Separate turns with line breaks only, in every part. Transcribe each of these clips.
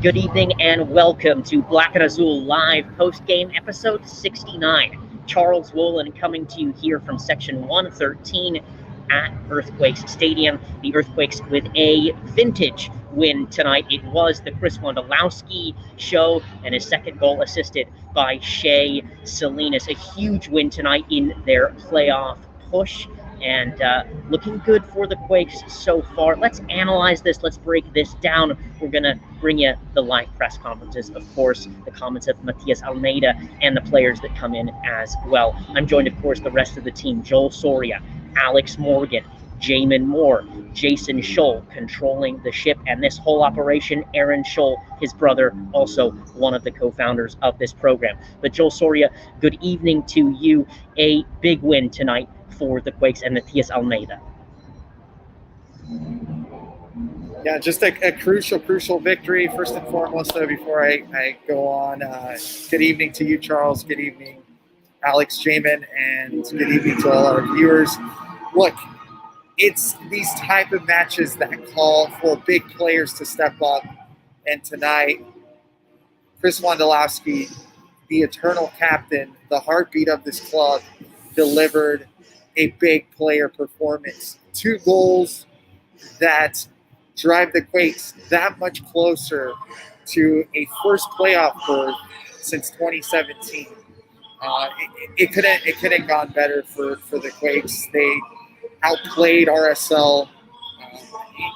Good evening and welcome to Black and Azul Live Postgame episode 69. Charles Wollin coming to you here from section 113 at Earthquakes Stadium. The Earthquakes with a vintage win tonight. It was the Chris Wondolowski show and his second goal assisted by Shea Salinas. A huge win tonight in their playoff push. And looking good for the Quakes so far. Let's analyze this. Let's break this down. We're going to bring you the live press conferences, of course, the comments of Matías Almeyda and the players that come in as well. I'm joined, of course, the rest of the team. Joel Soria, Alex Morgan, Jamon Moore, Jason Sholl controlling the ship and this whole operation. Aaron Sholl, his brother, also one of the co-founders of this program. But Joel Soria, good evening to you. A big win tonight for the Quakes and Matias Almeyda.
Yeah, just a crucial victory. First and foremost, though, before I go on, good evening to you, Charles. Good evening, Alex, Jamon, and good evening to all our viewers. Look, it's these type of matches that call for big players to step up. And tonight, Chris Wondolowski, the eternal captain, the heartbeat of this club, delivered a big player performance. 2 goals that drive the Quakes that much closer to a first playoff berth since 2017. It couldn't have gone better for the Quakes. They outplayed RSL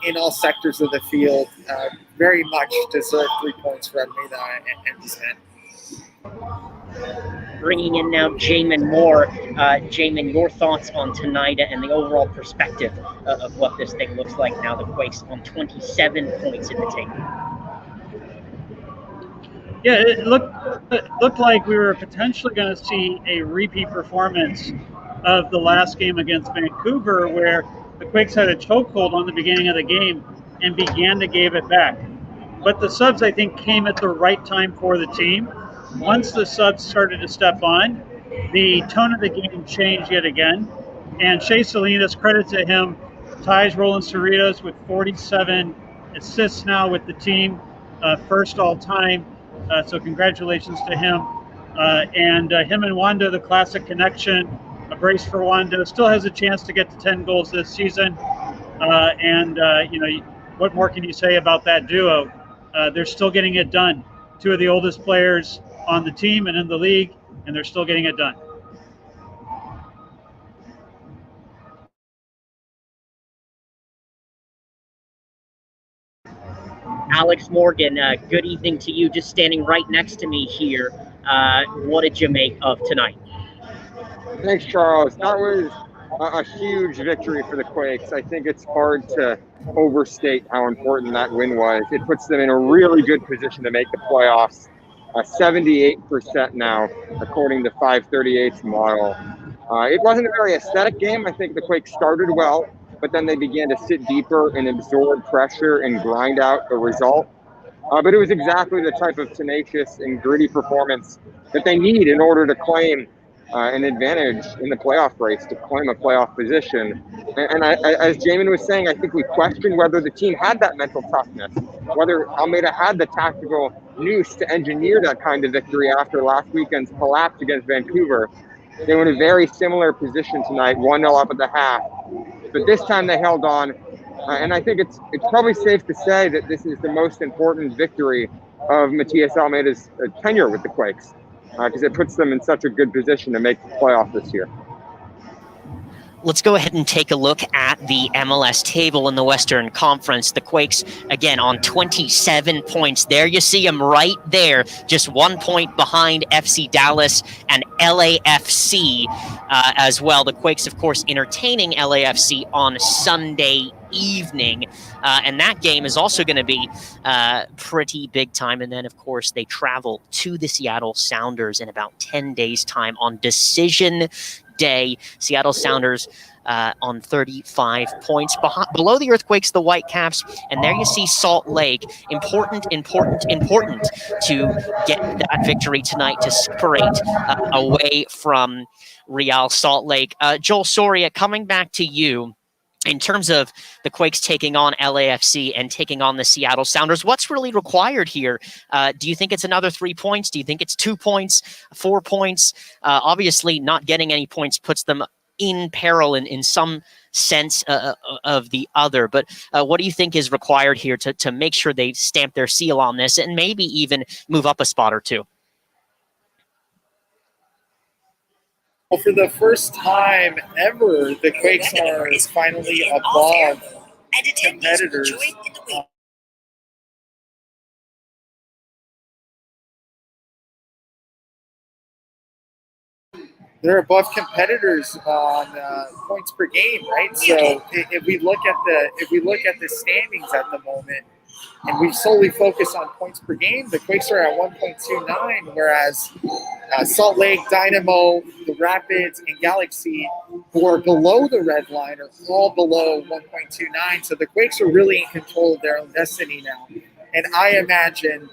in all sectors of the field. Very much deserved 3 points for Almeida and his men.
Bringing in now Jamon Moore. Jamon, your thoughts on tonight and the overall perspective of what this thing looks like now. The Quakes on 27 points in the table.
Yeah, it looked like we were potentially going to see a repeat performance of the last game against Vancouver, where the Quakes had a chokehold on the beginning of the game and began to give it back. But the subs, I think, came at the right time for the team. Once the subs started to step on, the tone of the game changed yet again. And Shay Salinas, credit to him, ties Roland Cerritos with 47 assists now with the team, first all time. So congratulations to him. And him and Wondo, the classic connection, a brace for Wondo, still has a chance to get to 10 goals this season. What more can you say about that duo? They're still getting it done. 2 of the oldest players on the team and in the league, and they're still getting it done.
Alex Morgan, good evening to you, just standing right next to me here. What did you make of tonight?
Thanks, Charles. That was a huge victory for the Quakes. I think it's hard to overstate how important that win was. It puts them in a really good position to make the playoffs. 78% now, according to 538's model. It wasn't a very aesthetic game. I think the Quakes started well, but then they began to sit deeper and absorb pressure and grind out a result. But it was exactly the type of tenacious and gritty performance that they need in order to claim an advantage in the playoff race, to claim a playoff position. And as Jamon was saying, I think we questioned whether the team had that mental toughness, whether Almeida had the tactical nous to engineer that kind of victory after last weekend's collapse against Vancouver. They were in a very similar position tonight, 1-0 up at the half. But this time they held on. And I think it's probably safe to say that this is the most important victory of Matias Almeida's tenure with the Quakes, because it puts them in such a good position to make the playoff this year.
Let's go ahead and take a look at the MLS table in the Western Conference. The Quakes, again, on 27 points. There you see them right there, just 1 point behind FC Dallas and LAFC as well. The Quakes, of course, entertaining LAFC on Sunday evening. And that game is also going to be pretty big time. And then, of course, they travel to the Seattle Sounders in about 10 days' time on decision day. Seattle Sounders on 35 points. Below the Earthquakes, the Whitecaps, and there you see Salt Lake. Important to get that victory tonight to separate away from Real Salt Lake. Joel Soria, coming back to you. in terms of the Quakes taking on LAFC and taking on the Seattle Sounders, what's really required here? Do you think it's another 3 points? Do you think it's 2 points, 4 points? Obviously, not getting any points puts them in peril in some sense of the other. But what do you think is required here to make sure they stamp their seal on this and maybe even move up a spot or two?
Well, for the first time ever, the Quakes are finally above competitors. They're above competitors on points per game, right? So if we look at the standings at the moment, and we solely focus on points per game, the Quakes are at 1.29, whereas Salt Lake, Dynamo, the Rapids, and Galaxy, who are below the red line, are all below 1.29. So the Quakes are really in control of their own destiny now. And I imagine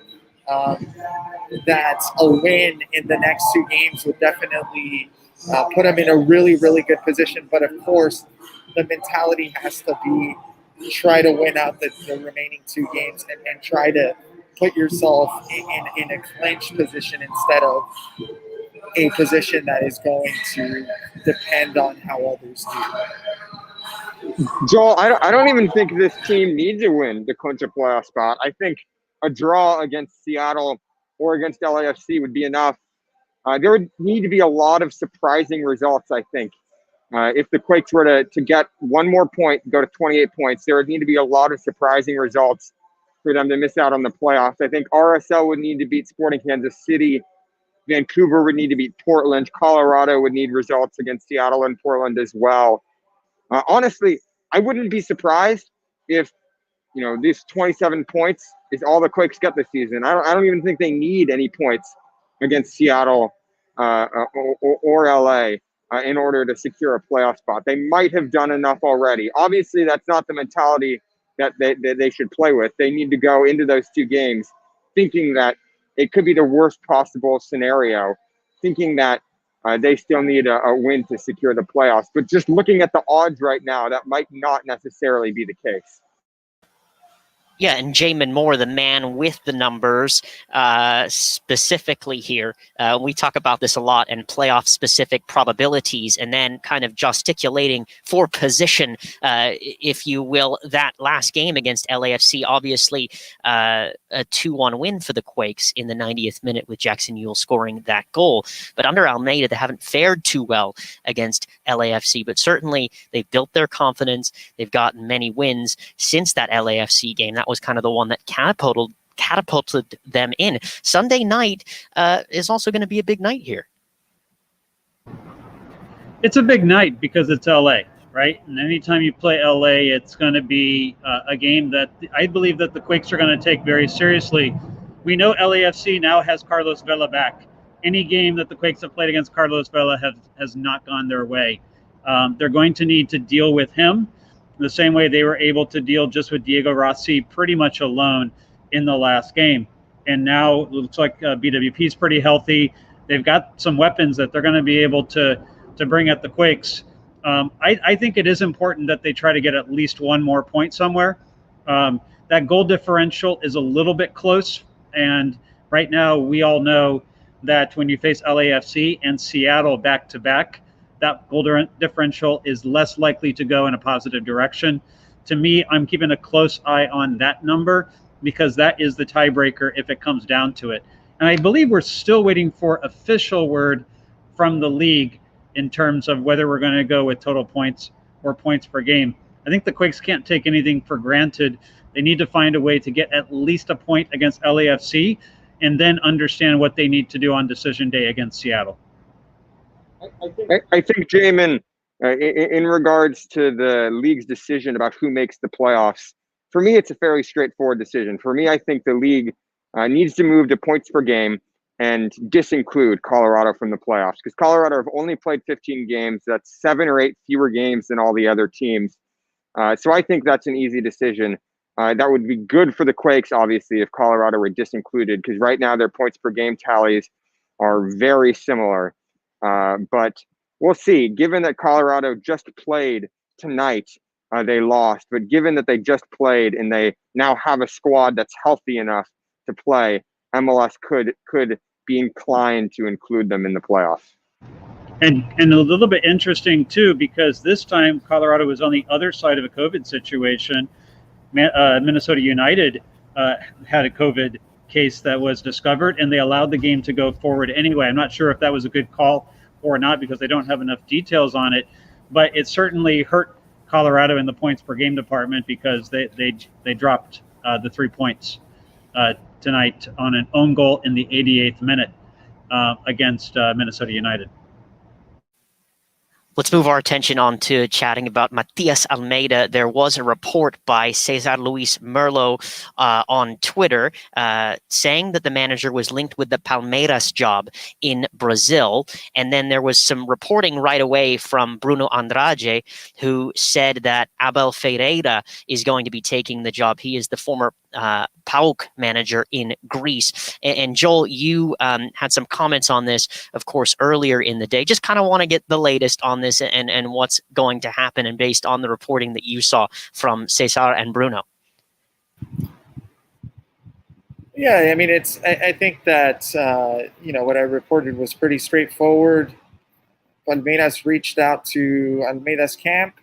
that a win in the next 2 games would definitely put them in a really, really good position. But of course, the mentality has to be try to win out the remaining 2 games and try to put yourself in a clinch position instead of a position that is going to depend on how others do.
Joel, I don't even think this team needs a win to clinch a playoff spot. I think a draw against Seattle or against LAFC would be enough. There would need to be a lot of surprising results, I think. If the Quakes were to get 1 more point, go to 28 points, there would need to be a lot of surprising results for them to miss out on the playoffs. I think RSL would need to beat Sporting Kansas City. Vancouver would need to beat Portland. Colorado would need results against Seattle and Portland as well. Honestly, I wouldn't be surprised if, these 27 points is all the Quakes get this season. I don't even think they need any points against Seattle or LA in order to secure a playoff spot. They might have done enough already. Obviously, that's not the mentality that they should play with. They need to go into those 2 games thinking that it could be the worst possible scenario, thinking that they still need a win to secure the playoffs. But just looking at the odds right now, that might not necessarily be the case.
Yeah, and Jamon Moore, the man with the numbers, specifically here. We talk about this a lot, and playoff-specific probabilities, and then kind of gesticulating for position, if you will. That last game against LAFC, obviously a 2-1 win for the Quakes in the 90th minute with Jackson Ewell scoring that goal. But under Almeyda, they haven't fared too well against LAFC, but certainly they've built their confidence. They've gotten many wins since that LAFC game. That was kind of the one that catapulted them in. Sunday night is also going to be a big night here.
It's a big night because it's LA, right? And anytime you play LA, it's going to be a game that I believe that the Quakes are going to take very seriously. We know LAFC now has Carlos Vela back. Any game that the Quakes have played against Carlos Vela has not gone their way. They're going to need to deal with him the same way they were able to deal just with Diego Rossi pretty much alone in the last game. And now it looks like BWP is pretty healthy. They've got some weapons that they're going to be able to bring at the Quakes. I think it is important that they try to get at least 1 more point somewhere. That goal differential is a little bit close. And right now we all know that when you face LAFC and Seattle back-to-back, that goal differential is less likely to go in a positive direction. To me, I'm keeping a close eye on that number because that is the tiebreaker if it comes down to it. And I believe we're still waiting for official word from the league in terms of whether we're going to go with total points or points per game. I think the Quakes can't take anything for granted. They need to find a way to get at least a point against LAFC and then understand what they need to do on decision day against Seattle.
I think, Jamon, in regards to the league's decision about who makes the playoffs, for me, it's a fairly straightforward decision. For me, I think the league needs to move to points per game and disinclude Colorado from the playoffs because Colorado have only played 15 games. That's 7 or 8 fewer games than all the other teams. So I think that's an easy decision. That would be good for the Quakes, obviously, if Colorado were disincluded because right now their points per game tallies are very similar. But we'll see. Given that Colorado just played tonight they lost. But given that they just played and they now have a squad that's healthy enough to play, MLS could be inclined to include them in the playoffs.
And a little bit interesting too, because this time Colorado was on the other side of a COVID situation. Minnesota United had a COVID case that was discovered, and they allowed the game to go forward anyway. I'm not sure if that was a good call or not, because they don't have enough details on it, but it certainly hurt Colorado in the points per game department, because they dropped the 3 points tonight on an own goal in the 88th minute against Minnesota United.
Let's move our attention on to chatting about Matias Almeida. There was a report by Cesar Luis Merlo on Twitter saying that the manager was linked with the Palmeiras job in Brazil. And then there was some reporting right away from Bruno Andrade, who said that Abel Ferreira is going to be taking the job. He is the former PAOK manager in Greece. And Joel, you had some comments on this, of course, earlier in the day. Just kind of want to get the latest on this and what's going to happen, and based on the reporting that you saw from Cesar and Bruno.
Yeah, I mean, I think that what I reported was pretty straightforward. Palmeiras reached out to Almeida's camp.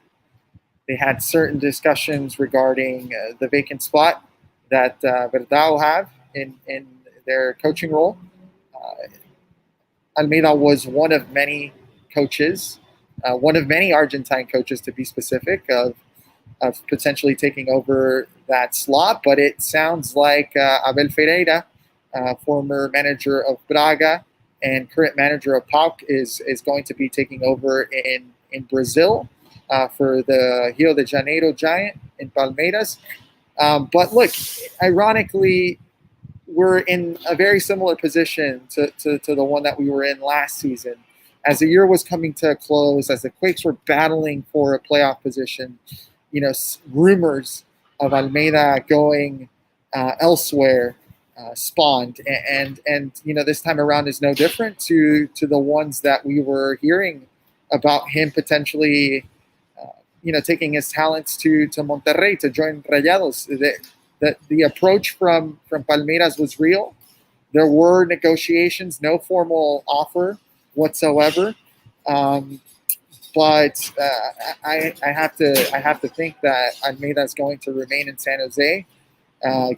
They had certain discussions regarding the vacant spot that Verdad will have in their coaching role. Almeida was one of many coaches, one of many Argentine coaches, to be specific, of potentially taking over that slot. But it sounds like Abel Ferreira, former manager of Braga and current manager of PAOK, is going to be taking over in Brazil for the Rio de Janeiro Giant in Palmeiras. But look, ironically, we're in a very similar position to the one that we were in last season. As the year was coming to a close, as the Quakes were battling for a playoff position, rumors of Almeida going elsewhere spawned, and this time around is no different to the ones that we were hearing about him potentially, taking his talents to Monterrey to join Rayados. The approach from Palmeiras was real. There were negotiations, no formal offer whatsoever. But I have to think that Almeida is going to remain in San Jose,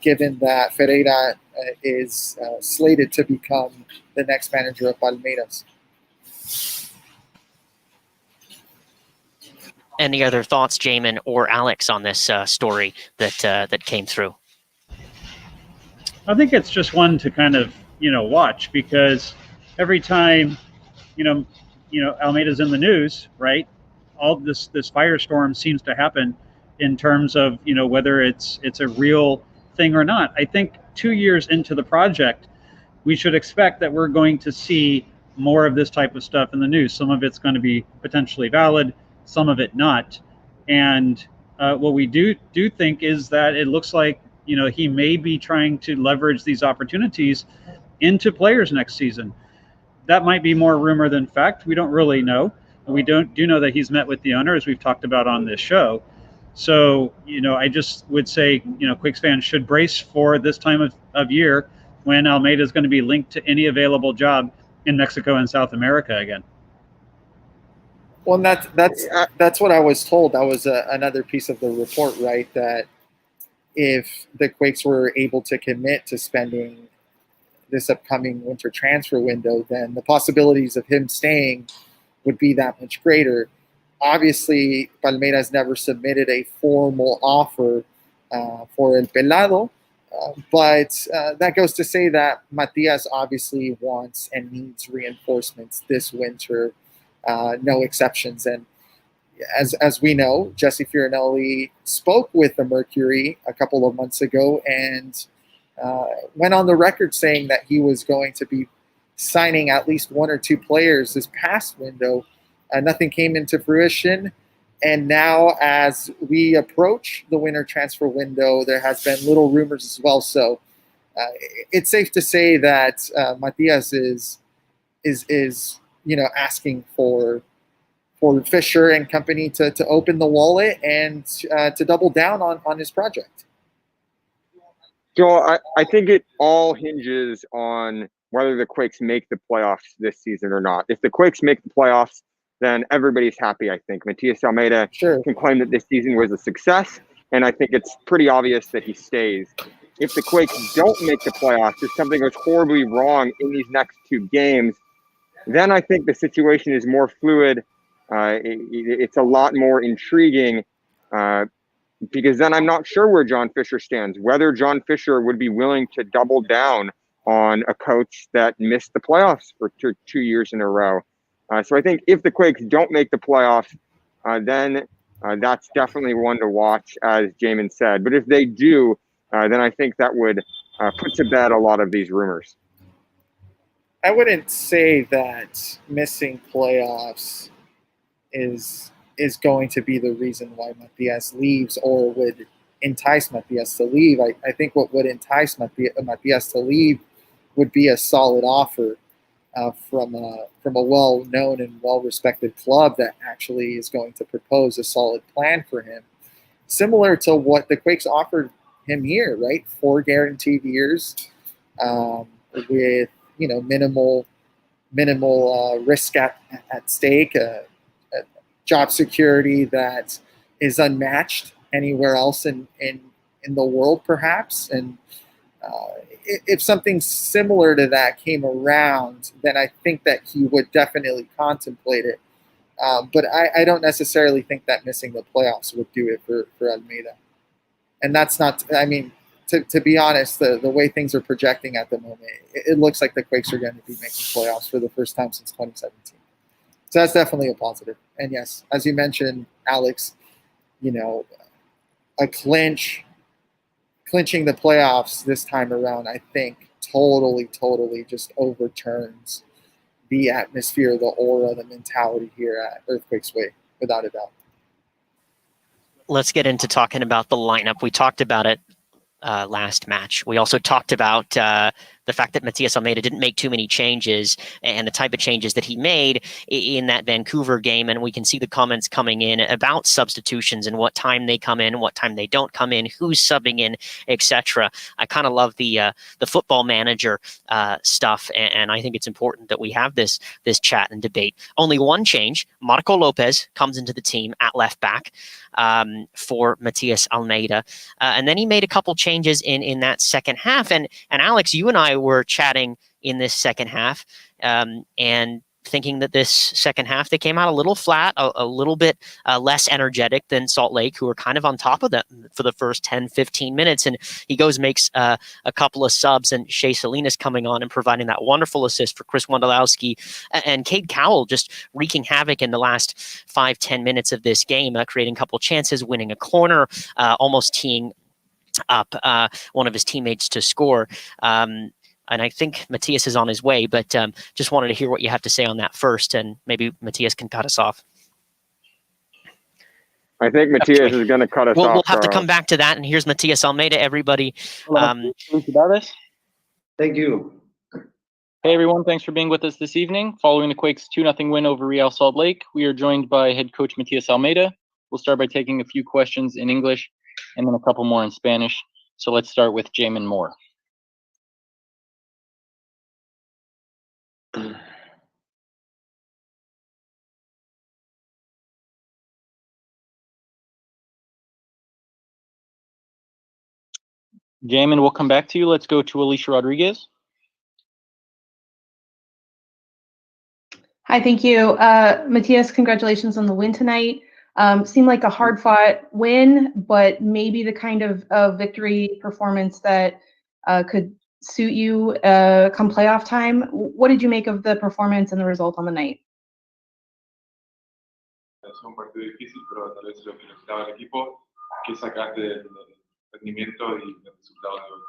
given that Ferreira is slated to become the next manager of Palmeiras.
Any other thoughts, Jamon or Alex, on this story that came through?
I think it's just one to kind of watch, because every time Almeida's in the news, right? All this firestorm seems to happen in terms of whether it's a real thing or not. I think 2 years into the project, we should expect that we're going to see more of this type of stuff in the news. Some of it's going to be potentially valid, some of it not. And what we do think is that it looks like he may be trying to leverage these opportunities into players next season. That might be more rumor than fact. We don't really know. We do know that he's met with the owner, as we've talked about on this show. So, I just would say, Quakes fans should brace for this time of year when Almeida is going to be linked to any available job in Mexico and South America again.
Well, that's what I was told. That was another piece of the report, right? That if the Quakes were able to commit to spending this upcoming winter transfer window, then the possibilities of him staying would be that much greater. Obviously, Palmeiras never submitted a formal offer for El Pelado, but that goes to say that Matias obviously wants and needs reinforcements this winter, no exceptions. And as we know, Jesse Fiorinelli spoke with the Mercury a couple of months ago and went on the record saying that he was going to be signing at least one or two players this past window. Nothing came into fruition. And now as we approach the winter transfer window, there has been little rumors as well. So it's safe to say that Matias is asking for Fisher and company to open the wallet and to double down on his project.
So I think it all hinges on whether the Quakes make the playoffs this season or not. If the Quakes make the playoffs, then everybody's happy, I think. Matias Almeyda can claim that this season was a success, and I think it's pretty obvious that he stays. If the Quakes don't make the playoffs, if something goes horribly wrong in these next 2 games, then I think the situation is more fluid. It's a lot more intriguing because then I'm not sure where John Fisher stands, whether John Fisher would be willing to double down on a coach that missed the playoffs for 2 years in a row. So I think if the Quakes don't make the playoffs, then that's definitely one to watch, as Jamon said. But if they do, then I think that would put to bed a lot of these rumors.
I wouldn't say that missing playoffs is going to be the reason why Matias leaves or would entice Matias to leave. I think what would entice Matias to leave would be a solid offer from a well-known and well-respected club that actually is going to propose a solid plan for him, similar to what the Quakes offered him here, right? 4 guaranteed years with minimal risk at stake. Job security that is unmatched anywhere else in the world, perhaps. And if something similar to that came around, then I think that he would definitely contemplate it. But I don't necessarily think that missing the playoffs would do it for Almeida. And that's not, I mean, to be honest, the way things are projecting at the moment, it looks like the Quakes are going to be making playoffs for the first time since 2017. So that's definitely a positive. And yes, as you mentioned, Alex, a clinching the playoffs this time around, I think totally just overturns the atmosphere, the aura, the mentality here at Earthquakes Way, without a doubt.
Let's get into talking about the lineup. We talked about it last match. We also talked about the fact that Matias Almeida didn't make too many changes and the type of changes that he made in that Vancouver game. And we can see the comments coming in about substitutions and what time they come in, what time they don't come in, who's subbing in, etc. I kind of love the football manager stuff, and I think it's important that we have this chat and debate. Only one change: Marco Lopez comes into the team at left back for Matias Almeida, and then he made a couple changes in that second half. And Alex, you and I were chatting in this second half, and thinking that this second half they came out a little flat, a little bit less energetic than Salt Lake, who were kind of on top of them for the first 10-15 minutes. And he makes a couple of subs, and Shea Salinas coming on and providing that wonderful assist for Chris Wondolowski, and Cade Cowell just wreaking havoc in the last 5-10 minutes of this game, creating a couple chances, winning a corner, almost teeing up one of his teammates to score. And I think Matias is on his way, but just wanted to hear what you have to say on that first, and maybe Matias can cut us off.
I think Matias is going to cut us off.
We'll have to come back to that, and here's Matias Almeida, everybody.
Thank you.
Hey everyone, thanks for being with us this evening. Following the Quakes' 2-0 win over Real Salt Lake, we are joined by head coach Matias Almeida. We'll start by taking a few questions in English and then a couple more in Spanish. So let's start with Jamon Moore. Jamon, we'll come back to you. Let's go to Alicia Rodriguez.
Hi, thank you. Matias, congratulations on the win tonight. Seemed like a hard-fought win, but maybe the kind of victory performance that could suit you come playoff time. What did you make of the performance and the result on the night?
Es un partido difícil, pero tal vez lo que necesitaba el equipo, que sacaste del rendimiento y del resultado de hoy.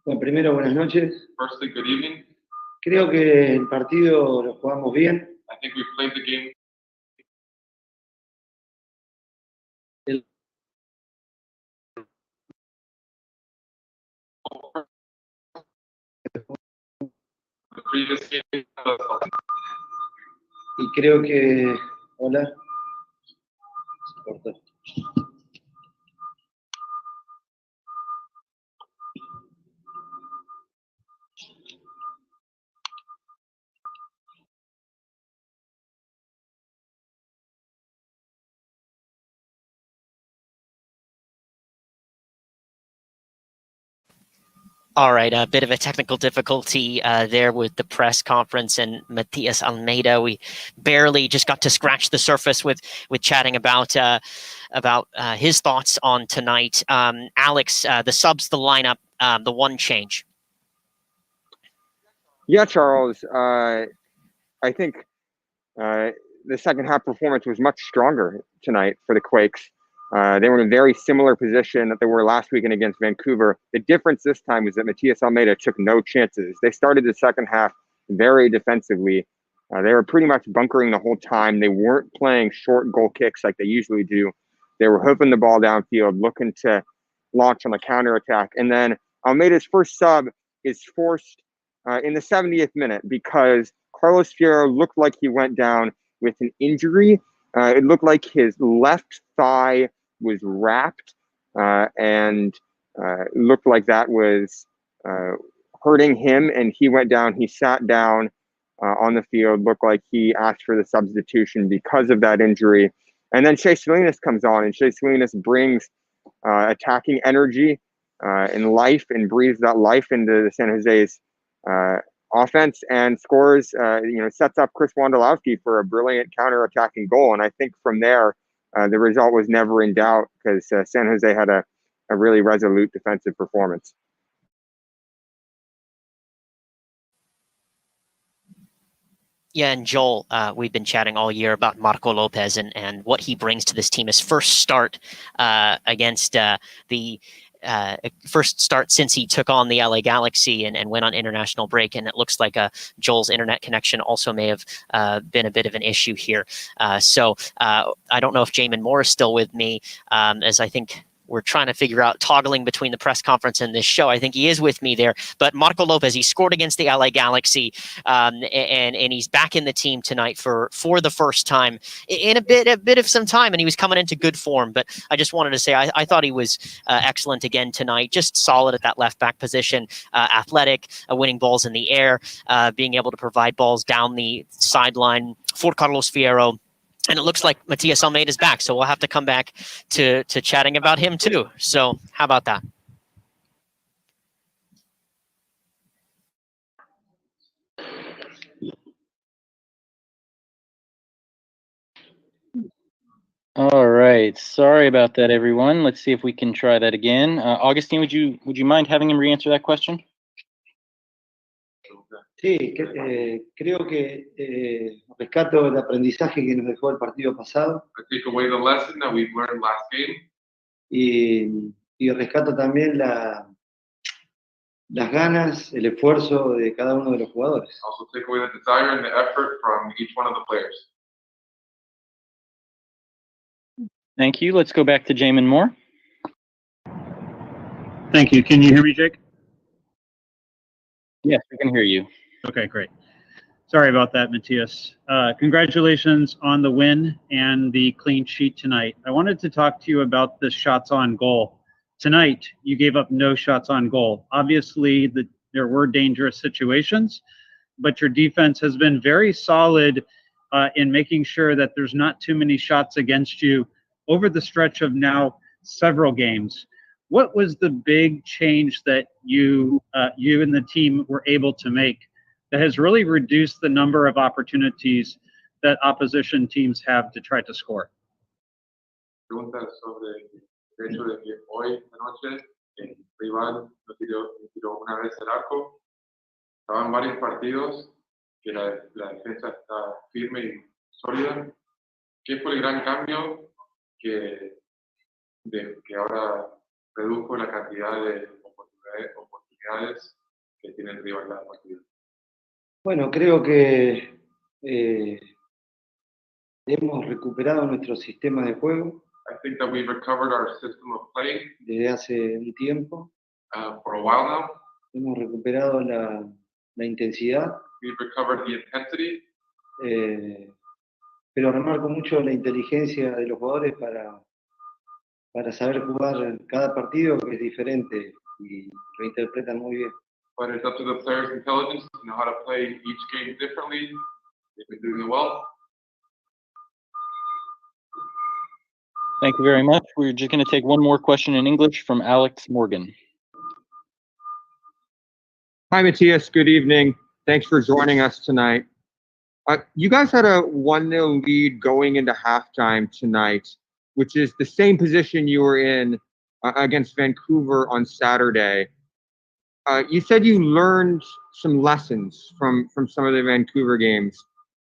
Bueno, primero, buenas noches.
Firstly, good evening.
Creo que el partido lo jugamos bien.
I think we played the game. The previous game.
Y creo que Hola. Se cortó.
All right, a bit of a technical difficulty there with the press conference and Matias Almeyda. We barely just got to scratch the surface with chatting about his thoughts on tonight. Alex, the subs, the lineup, the one change.
Yeah, Charles. I think the second half performance was much stronger tonight for the Quakes. They were in a very similar position that they were last weekend against Vancouver. The difference this time is that Matias Almeyda took no chances. They started the second half very defensively. They were pretty much bunkering the whole time. They weren't playing short goal kicks like they usually do. They were hoofing the ball downfield, looking to launch on the counterattack. And then Almeida's first sub is forced in the 70th minute because Carlos Fierro looked like he went down with an injury. It looked like his left thigh was wrapped and looked like that was hurting him, and he went down. He sat down on the field, looked like he asked for the substitution because of that injury. And then Shay Salinas comes on, and Shay Salinas brings attacking energy and life and breathes that life into the San Jose's offense and scores, sets up Chris Wondolowski for a brilliant counter-attacking goal. And I think from there, the result was never in doubt because San Jose had a really resolute defensive performance.
Yeah, and Joel, we've been chatting all year about Marco Lopez and what he brings to this team. His first start against the first start since he took on the LA Galaxy and went on international break. And it looks like Joel's internet connection also may have been a bit of an issue here. So I don't know if Jamon Moore is still with me, as I think we're trying to figure out toggling between the press conference and this show. I think he is with me there. But Marco Lopez, he scored against the LA Galaxy, and he's back in the team tonight for the first time in a bit of some time, and he was coming into good form. But I just wanted to say I thought he was excellent again tonight, just solid at that left back position, athletic, winning balls in the air, being able to provide balls down the sideline for Carlos Fierro. And it looks like Matias Almeyda is back, so we'll have to come back to chatting about him too. So how about that?
All right. Sorry about that, everyone. Let's see if we can try that again. Augustine, would you mind having him re-answer that question?
Sí, creo que rescato el aprendizaje que nos dejó el partido pasado.
I take away the lesson that we learned last game.
Y rescato también las ganas, el esfuerzo de cada uno de los jugadores.
Also take away the desire and the effort from each one of the players.
Thank you. Let's go back to Jamon Moore.
Thank you. Can you hear me, Jake?
Yes, we can hear you.
Okay, great. Sorry about that, Matias. Congratulations on the win and the clean sheet tonight. I wanted to talk to you about the shots on goal. Tonight, you gave up no shots on goal. Obviously, there were dangerous situations, but your defense has been very solid in making sure that there's not too many shots against you over the stretch of now several games. What was the big change that you and the team were able to make that has really reduced the number of opportunities that opposition teams have to try to score?
Pregunta sobre el hecho de que hoy de noche el rival no tiró una vez el arco. Estaban varios partidos que la defensa está firme y sólida. ¿Qué fue el gran cambio que ahora redujo la cantidad de oportunidades que tiene el rival cada partido?
Bueno, creo que hemos recuperado nuestro sistema de juego.
I think that we've recovered our system of play
Desde hace un tiempo.
For a while now.
Hemos recuperado la intensidad.
We've recovered the intensity.
pero remarco mucho la inteligencia de los jugadores para saber jugar cada partido, que es diferente, y lo interpretan muy bien.
But it's up to the players' intelligence to know how to play each game differently. They've been doing it well.
Thank you very much. We're just going to take one more question in English from Alex Morgan.
Hi, Matías. Good evening. Thanks for joining us tonight. You guys had a 1-0 lead going into halftime tonight, which is the same position you were in against Vancouver on Saturday. You said you learned some lessons from some of the Vancouver games.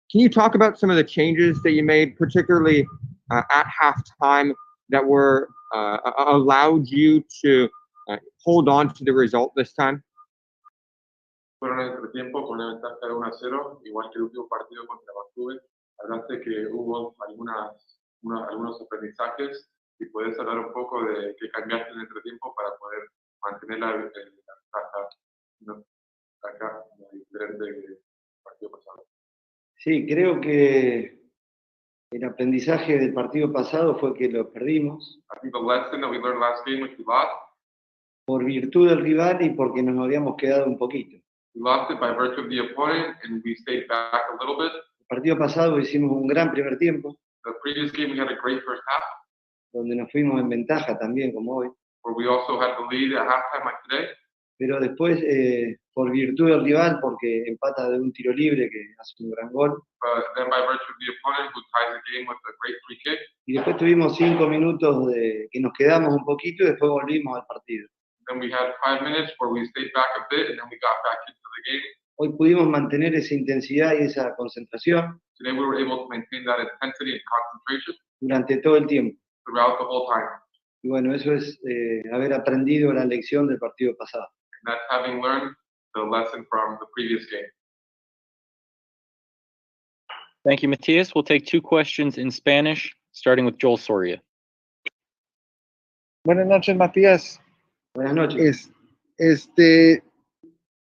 Can you talk about some of the changes that you made, particularly at halftime, that were allowed you to hold on to the result this time?
Fueron en el entretiempo con una ventaja de 1-0, igual que el último partido contra Vancouver. Hablaste que hubo algunos aprendizajes y puedes hablar un poco de qué cambiaste en el entretiempo para poder mantener la ventaja, ¿no? Acá, diferente del partido pasado.
Sí, creo que el aprendizaje del partido pasado fue que lo perdimos.
I think the lesson that we learned last game was we lost.
Por virtud del rival y porque nos habíamos quedado un poquito.
We lost it by virtue of the opponent, and we stayed back a little bit.
El partido pasado hicimos un gran primer tiempo.
The previous game, we had a great first half.
Donde nos fuimos en ventaja también, como hoy.
Where we also had the lead at halftime like today.
Pero después, por virtud del rival, porque empata de un tiro libre que hace un gran gol.
But then by virtue of the opponent, who ties the game with a great free kick.
Y después tuvimos 5 minutos que nos quedamos un poquito y después volvimos al partido.
Then we had 5 minutes where we stayed back a bit, and then we got back into the game.
Hoy pudimos mantener esa intensidad y esa concentración.
Today we were able to maintain that intensity and concentration
durante todo el tiempo.
Throughout the whole time.
Y bueno, eso es haber aprendido la lección del partido pasado.
And that's having learned the lesson from the previous game.
Thank you, Matías. We'll take 2 questions in Spanish, starting with Joel Soria.
Buenas noches, Matías.
Buenas noches.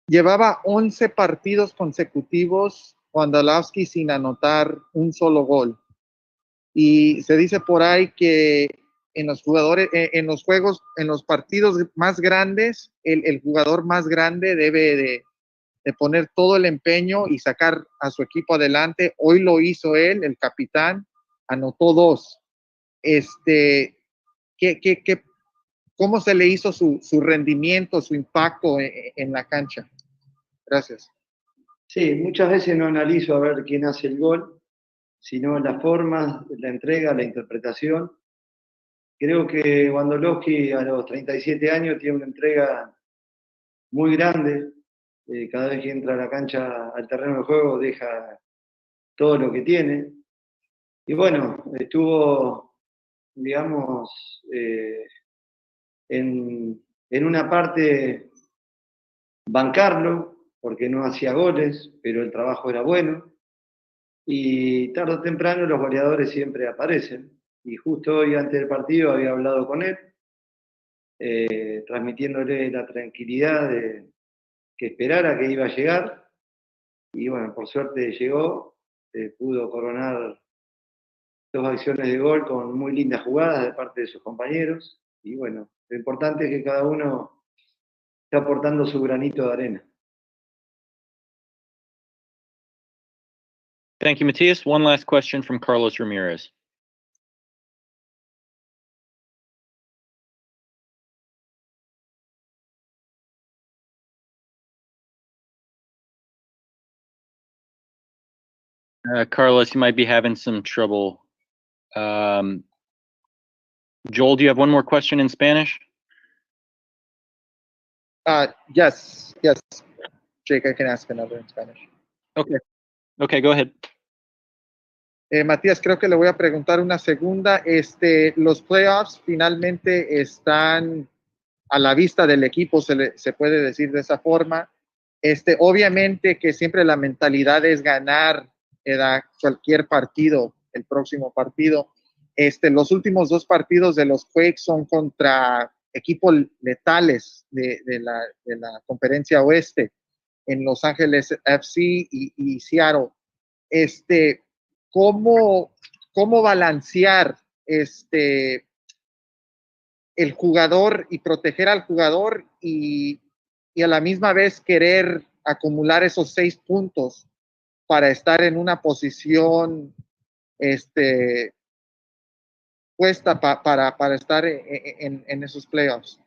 Llevaba 11 partidos consecutivos Wondolowski sin anotar un solo gol. Y se dice por ahí que en los partidos más grandes, el jugador más grande debe de poner todo el empeño y sacar a su equipo adelante. Hoy lo hizo él, el capitán, anotó 2. ¿Cómo se le hizo su rendimiento, su impacto en la cancha? Gracias.
Sí, muchas veces no analizo a ver quién hace el gol, sino la forma, la entrega, la interpretación. Creo que Wondolowski a los 37 años tiene una entrega muy grande. Cada vez que entra a la cancha, al terreno de juego, deja todo lo que tiene. Y bueno, estuvo, digamos, en una parte bancarlo, porque no hacía goles, pero el trabajo era bueno. Y tarde o temprano los goleadores siempre aparecen. Y justo hoy, antes del partido, había hablado con él, transmitiéndole la tranquilidad de que esperara que iba a llegar. Y bueno, por suerte llegó, pudo coronar 2 acciones de gol con muy lindas jugadas de parte de sus compañeros. Y bueno, lo importante es que cada uno está aportando su granito de arena.
Thank you, Matías. One last question from Carlos Ramirez. Carlos, you might be having some trouble. Joel, do you have one more question in Spanish?
Yes. Jake, I can ask another in Spanish.
Okay, go ahead.
Matías, creo que le voy a preguntar una segunda. Los playoffs finalmente están a la vista del equipo, se puede decir de esa forma. Obviamente que siempre la mentalidad es ganar cualquier partido, el próximo partido. Los últimos 2 partidos de los Quakes son contra equipos letales de la conferencia oeste, en Los Ángeles FC y Seattle. cómo balancear el jugador y proteger al jugador y a la misma vez querer acumular esos 6 puntos para estar en una posición puesta para estar en esos playoffs.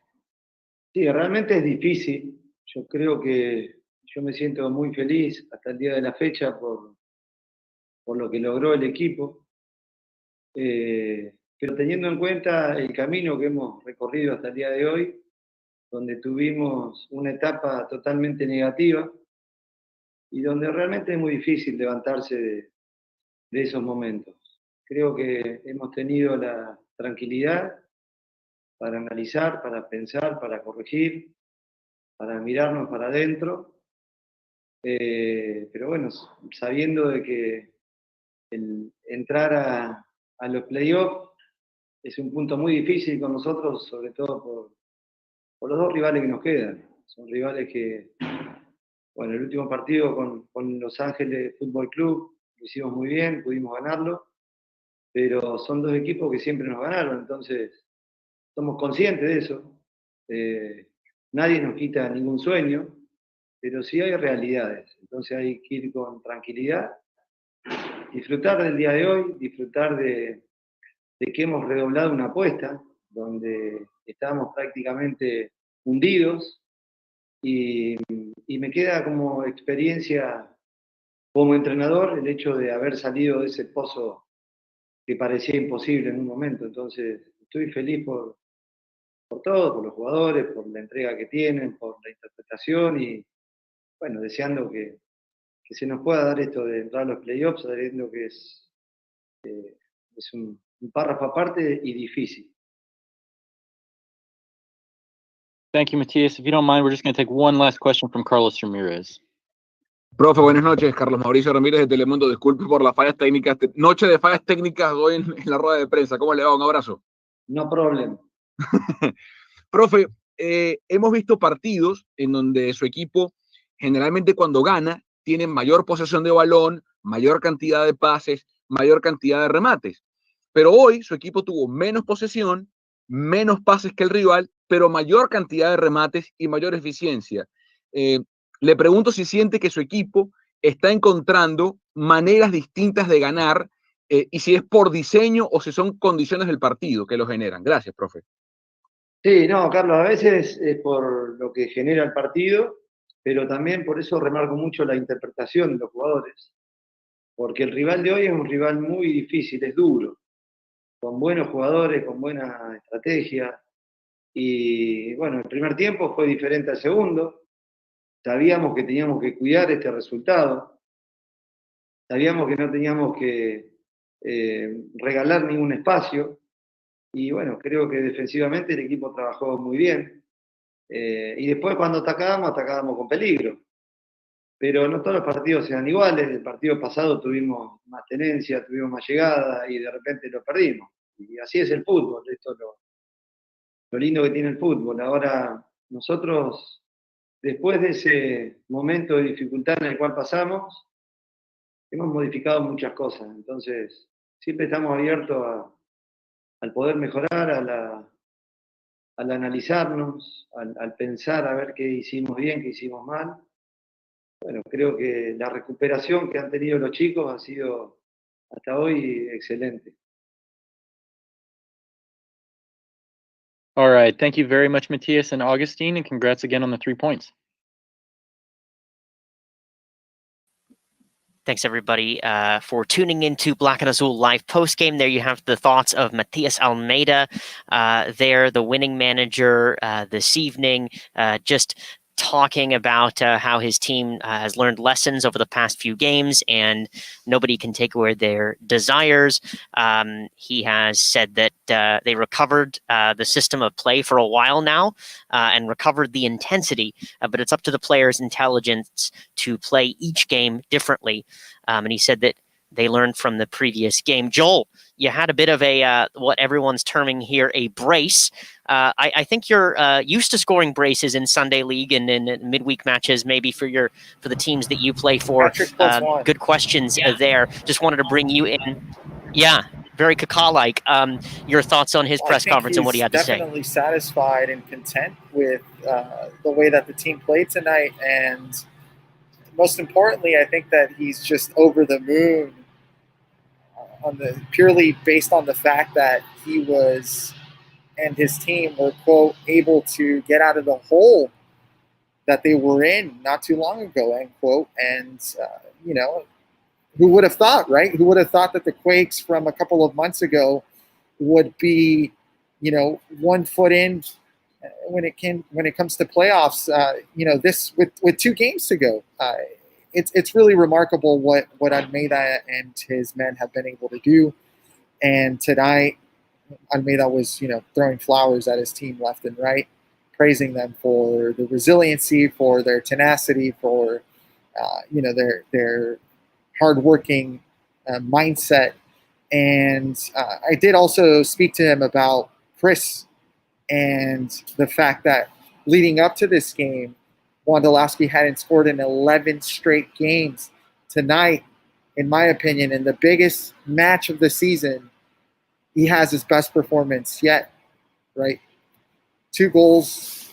Sí, realmente es difícil. Yo creo que yo me siento muy feliz hasta el día de la fecha por lo que logró el equipo. Pero teniendo en cuenta el camino que hemos recorrido hasta el día de hoy, donde tuvimos una etapa totalmente negativa y donde realmente es muy difícil levantarse de esos momentos. Creo que hemos tenido la tranquilidad para analizar, para pensar, para corregir, para mirarnos para adentro. Pero bueno, sabiendo de que entrar a los playoffs es un punto muy difícil con nosotros, sobre todo por los 2 rivales que nos quedan. Son rivales que, bueno, el último partido con Los Ángeles Fútbol Club lo hicimos muy bien, pudimos ganarlo, pero son 2 equipos que siempre nos ganaron, entonces somos conscientes de eso. Nadie nos quita ningún sueño, pero sí hay realidades, entonces hay que ir con tranquilidad, disfrutar del día de hoy, disfrutar de que hemos redoblado una apuesta, donde estábamos prácticamente hundidos, y me queda como experiencia como entrenador el hecho de haber salido de ese pozo que parecía imposible en un momento. Entonces, estoy feliz por todo, por los jugadores, por la entrega que tienen, por la interpretación y, bueno, deseando que se nos pueda dar esto de entrar a los playoffs, sabiendo que es un párrafo aparte y difícil.
Thank you, Matias. If you don't mind, we're just going to take one last question from Carlos Ramirez.
Profe, buenas noches. Carlos Mauricio Ramírez de Telemundo. Disculpe por las fallas técnicas. Noche de fallas técnicas hoy en la rueda de prensa. ¿Cómo le va? Un abrazo.
No problem.
Profe, hemos visto partidos en donde su equipo generalmente cuando gana tiene mayor posesión de balón, mayor cantidad de pases, mayor cantidad de remates. Pero hoy su equipo tuvo menos posesión, menos pases que el rival, pero mayor cantidad de remates y mayor eficiencia. Le pregunto si siente que su equipo está encontrando maneras distintas de ganar y si es por diseño o si son condiciones del partido que lo generan. Gracias, profe.
Sí, no, Carlos, a veces es por lo que genera el partido, pero también por eso remarco mucho la interpretación de los jugadores. Porque el rival de hoy es un rival muy difícil, es duro, con buenos jugadores, con buena estrategia. Y bueno, el primer tiempo fue diferente al segundo. Sabíamos que teníamos que cuidar este resultado. Sabíamos que no teníamos que regalar ningún espacio. Y bueno, creo que defensivamente el equipo trabajó muy bien. Y después cuando atacábamos con peligro. Pero no todos los partidos sean iguales. El partido pasado tuvimos más tenencia, tuvimos más llegada y de repente lo perdimos. Y así es el fútbol. Esto es lo lindo que tiene el fútbol. Ahora, nosotros, después de ese momento de dificultad en el cual pasamos, hemos modificado muchas cosas. Entonces, siempre estamos abiertos al poder mejorar, al analizarnos, al pensar a ver qué hicimos bien, qué hicimos mal. Bueno, creo que la recuperación que han tenido los chicos ha sido hasta hoy excelente.
All right. Thank you very much, Matias and Augustine, and congrats again on the 3 points.
Thanks, everybody, for tuning into Black and Azul Live postgame. There you have the thoughts of Matias Almeyda, the winning manager this evening, just talking about how his team has learned lessons over the past few games and nobody can take away their desires. He has said that they recovered the system of play for a while now and recovered the intensity, but it's up to the players' intelligence to play each game differently. And he said that they learned from the previous game. Joel, you had a bit of a what everyone's terming here a brace. I think you're used to scoring braces in Sunday League and in midweek matches, maybe for the teams that you play for. Good questions there. Just wanted to bring you in. Yeah, very Kaká-like. Your thoughts on his press conference and what he had to say?
Definitely satisfied and content with the way that the team played tonight, and most importantly, I think that he's just over the moon purely based on the fact that he was and his team were, quote, able to get out of the hole that they were in not too long ago, end quote. And, who would have thought, right? Who would have thought that the Quakes from a couple of months ago would be, 1 foot in when it comes to playoffs, this with 2 games to go. It's really remarkable what Almeyda and his men have been able to do. And tonight, Almeyda was, throwing flowers at his team left and right, praising them for the resiliency, for their tenacity, for, their hardworking mindset. And I did also speak to him about Chris and the fact that leading up to this game, Wondolowski hadn't scored in 11 straight games. Tonight, in my opinion, in the biggest match of the season, he has his best performance yet, right? 2 goals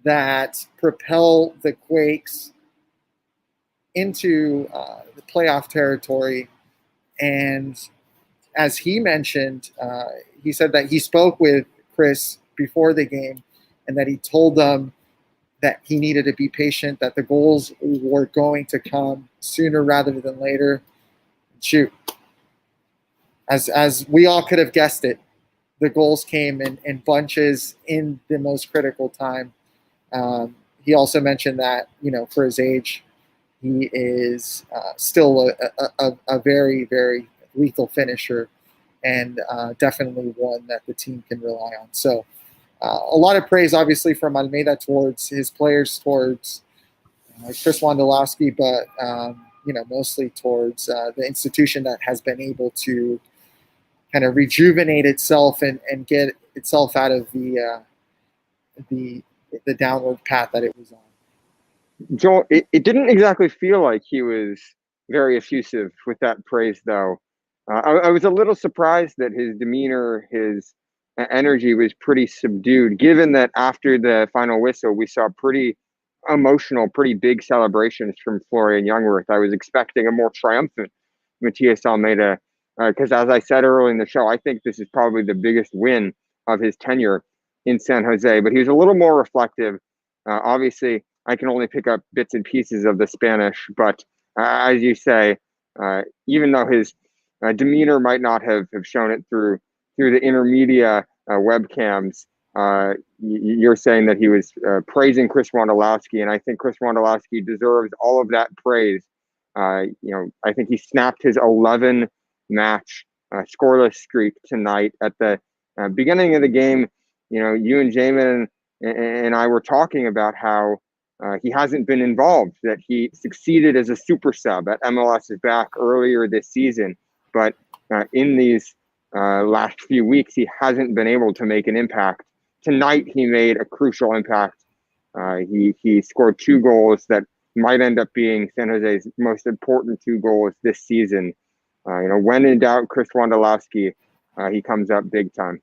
that propel the Quakes into the playoff territory. And as he mentioned, he said that he spoke with Chris before the game and that he told them that he needed to be patient, that the goals were going to come sooner rather than later. Shoot. As we all could have guessed it, the goals came in bunches in the most critical time. He also mentioned that, for his age, he is still a very, very lethal finisher and definitely one that the team can rely on. So a lot of praise, obviously, from Almeyda towards his players, towards Chris Wondolowski, but, mostly towards the institution that has been able to kind of rejuvenate itself and get itself out of the downward path that it was on.
Joel, it didn't exactly feel like he was very effusive with that praise, though. I was a little surprised that his demeanor, his energy was pretty subdued, given that after the final whistle, we saw pretty emotional, pretty big celebrations from Florian Jungwirth. I was expecting a more triumphant Matias Almeyda, because as I said earlier in the show, I think this is probably the biggest win of his tenure in San Jose, but he was a little more reflective. Obviously, I can only pick up bits and pieces of the Spanish, but as you say, even though his demeanor might not have shown it through the intermedia webcams, you're saying that he was praising Chris Wondolowski, and I think Chris Wondolowski deserves all of that praise. I think he snapped his 11-match scoreless streak tonight. At the beginning of the game, you and Jamon and I were talking about how he hasn't been involved, that he succeeded as a super sub at MLS's back earlier this season, but in these last few weeks, he hasn't been able to make an impact. Tonight, he made a crucial impact. He scored 2 goals that might end up being San Jose's most important 2 goals this season. When in doubt, Chris Wondolowski, he comes up big time.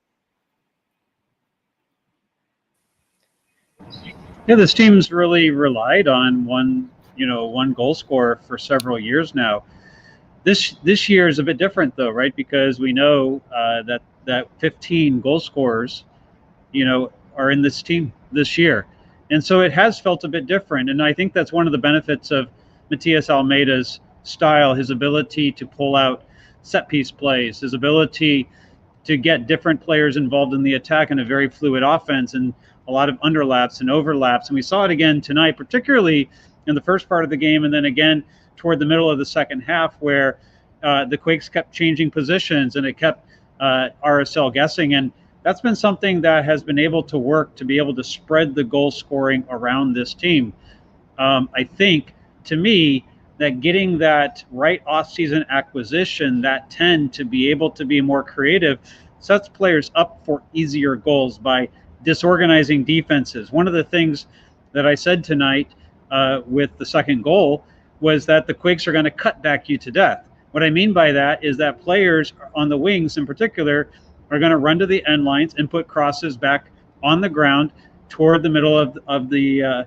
Yeah, this team's really relied on one goal scorer for several years now. This year is a bit different, though, right? Because we know that 15 goal scorers, are in this team this year, and so it has felt a bit different. And I think that's one of the benefits of Matias Almeyda's style, his ability to pull out set piece plays, his ability to get different players involved in the attack in a very fluid offense, and a lot of underlaps and overlaps. And we saw it again tonight, particularly in the first part of the game, and then again toward the middle of the second half, where the Quakes kept changing positions and it kept RSL guessing. And that's been something that has been able to work to be able to spread the goal scoring around this team. I think, to me, that getting that right off-season acquisition, that 10, to be able to be more creative, sets players up for easier goals by disorganizing defenses. One of the things that I said tonight with the second goal was that the Quakes are going to cut back you to death. What I mean by that is that players on the wings in particular are going to run to the end lines and put crosses back on the ground toward the middle of the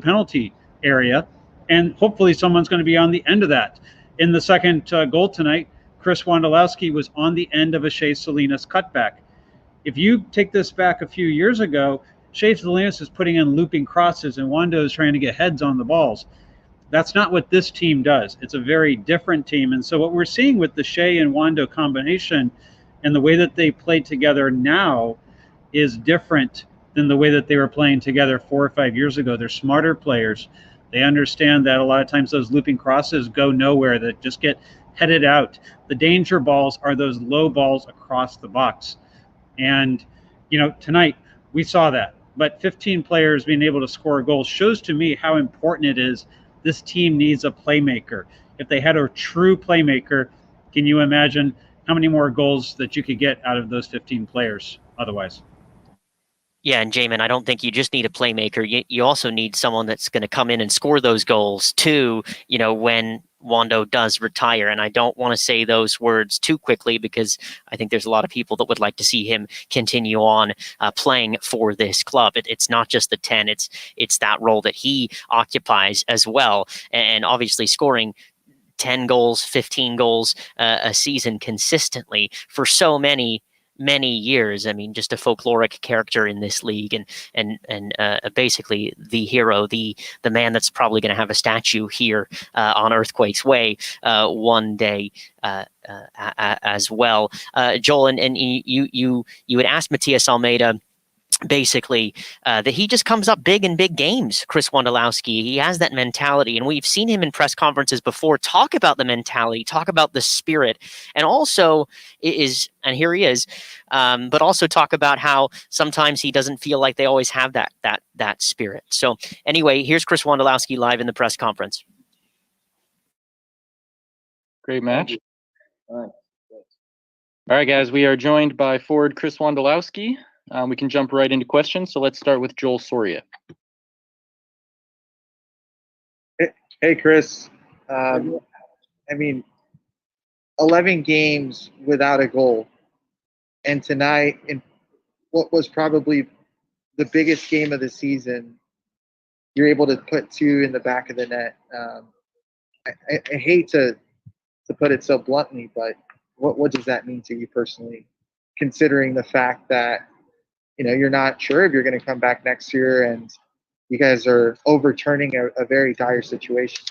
penalty area, and hopefully someone's going to be on the end of that. In the second goal tonight, Chris Wondolowski was on the end of a Shea Salinas cutback. If you take this back a few years ago, Shea Salinas is putting in looping crosses and Wondo is trying to get heads on the balls. That's not what this team does. It's a very different team. And so what we're seeing with the Shea and Wondo combination and the way that they play together now is different than the way that they were playing together 4 or 5 years ago. They're smarter players. They understand that a lot of times those looping crosses go nowhere, that just get headed out. The danger balls are those low balls across the box. And, you know, tonight we saw that. But 15 players being able to score a goal shows to me how important it is. This team needs a playmaker. If they had a true playmaker, can you imagine how many more goals that you could get out of those 15 players otherwise?
Yeah, and Jamon, I don't think you just need a playmaker. You also need someone that's going to come in and score those goals too, you know, when Wondo does retire. And I don't want to say those words too quickly because I think there's a lot of people that would like to see him continue on playing for this club. It's not just the 10, it's that role that he occupies as well. And obviously scoring 10 goals, 15 goals a season consistently for so many years. I mean, just a folkloric character in this league, and basically the hero, the man that's probably going to have a statue here on Earthquake's Way one day as well. Joel, and you had asked Matias Almeyda basically that he just comes up big in big games. Chris Wondolowski, he has that mentality, and we've seen him in press conferences before talk about the mentality, talk about the spirit, and also and here he is, but also talk about how sometimes he doesn't feel like they always have that spirit. So anyway, here's Chris Wondolowski live in the press conference.
Great match. All right, guys, we are joined by forward Chris Wondolowski. We can jump right into questions. So let's start with Joel Soria.
Hey, Chris. I mean, 11 games without a goal. And tonight, in what was probably the biggest game of the season, you're able to put 2 in the back of the net. I hate to put it so bluntly, but what does that mean to you personally, considering the fact that, you know, you're not sure if you're going to come back next year and you guys are overturning a very dire situation?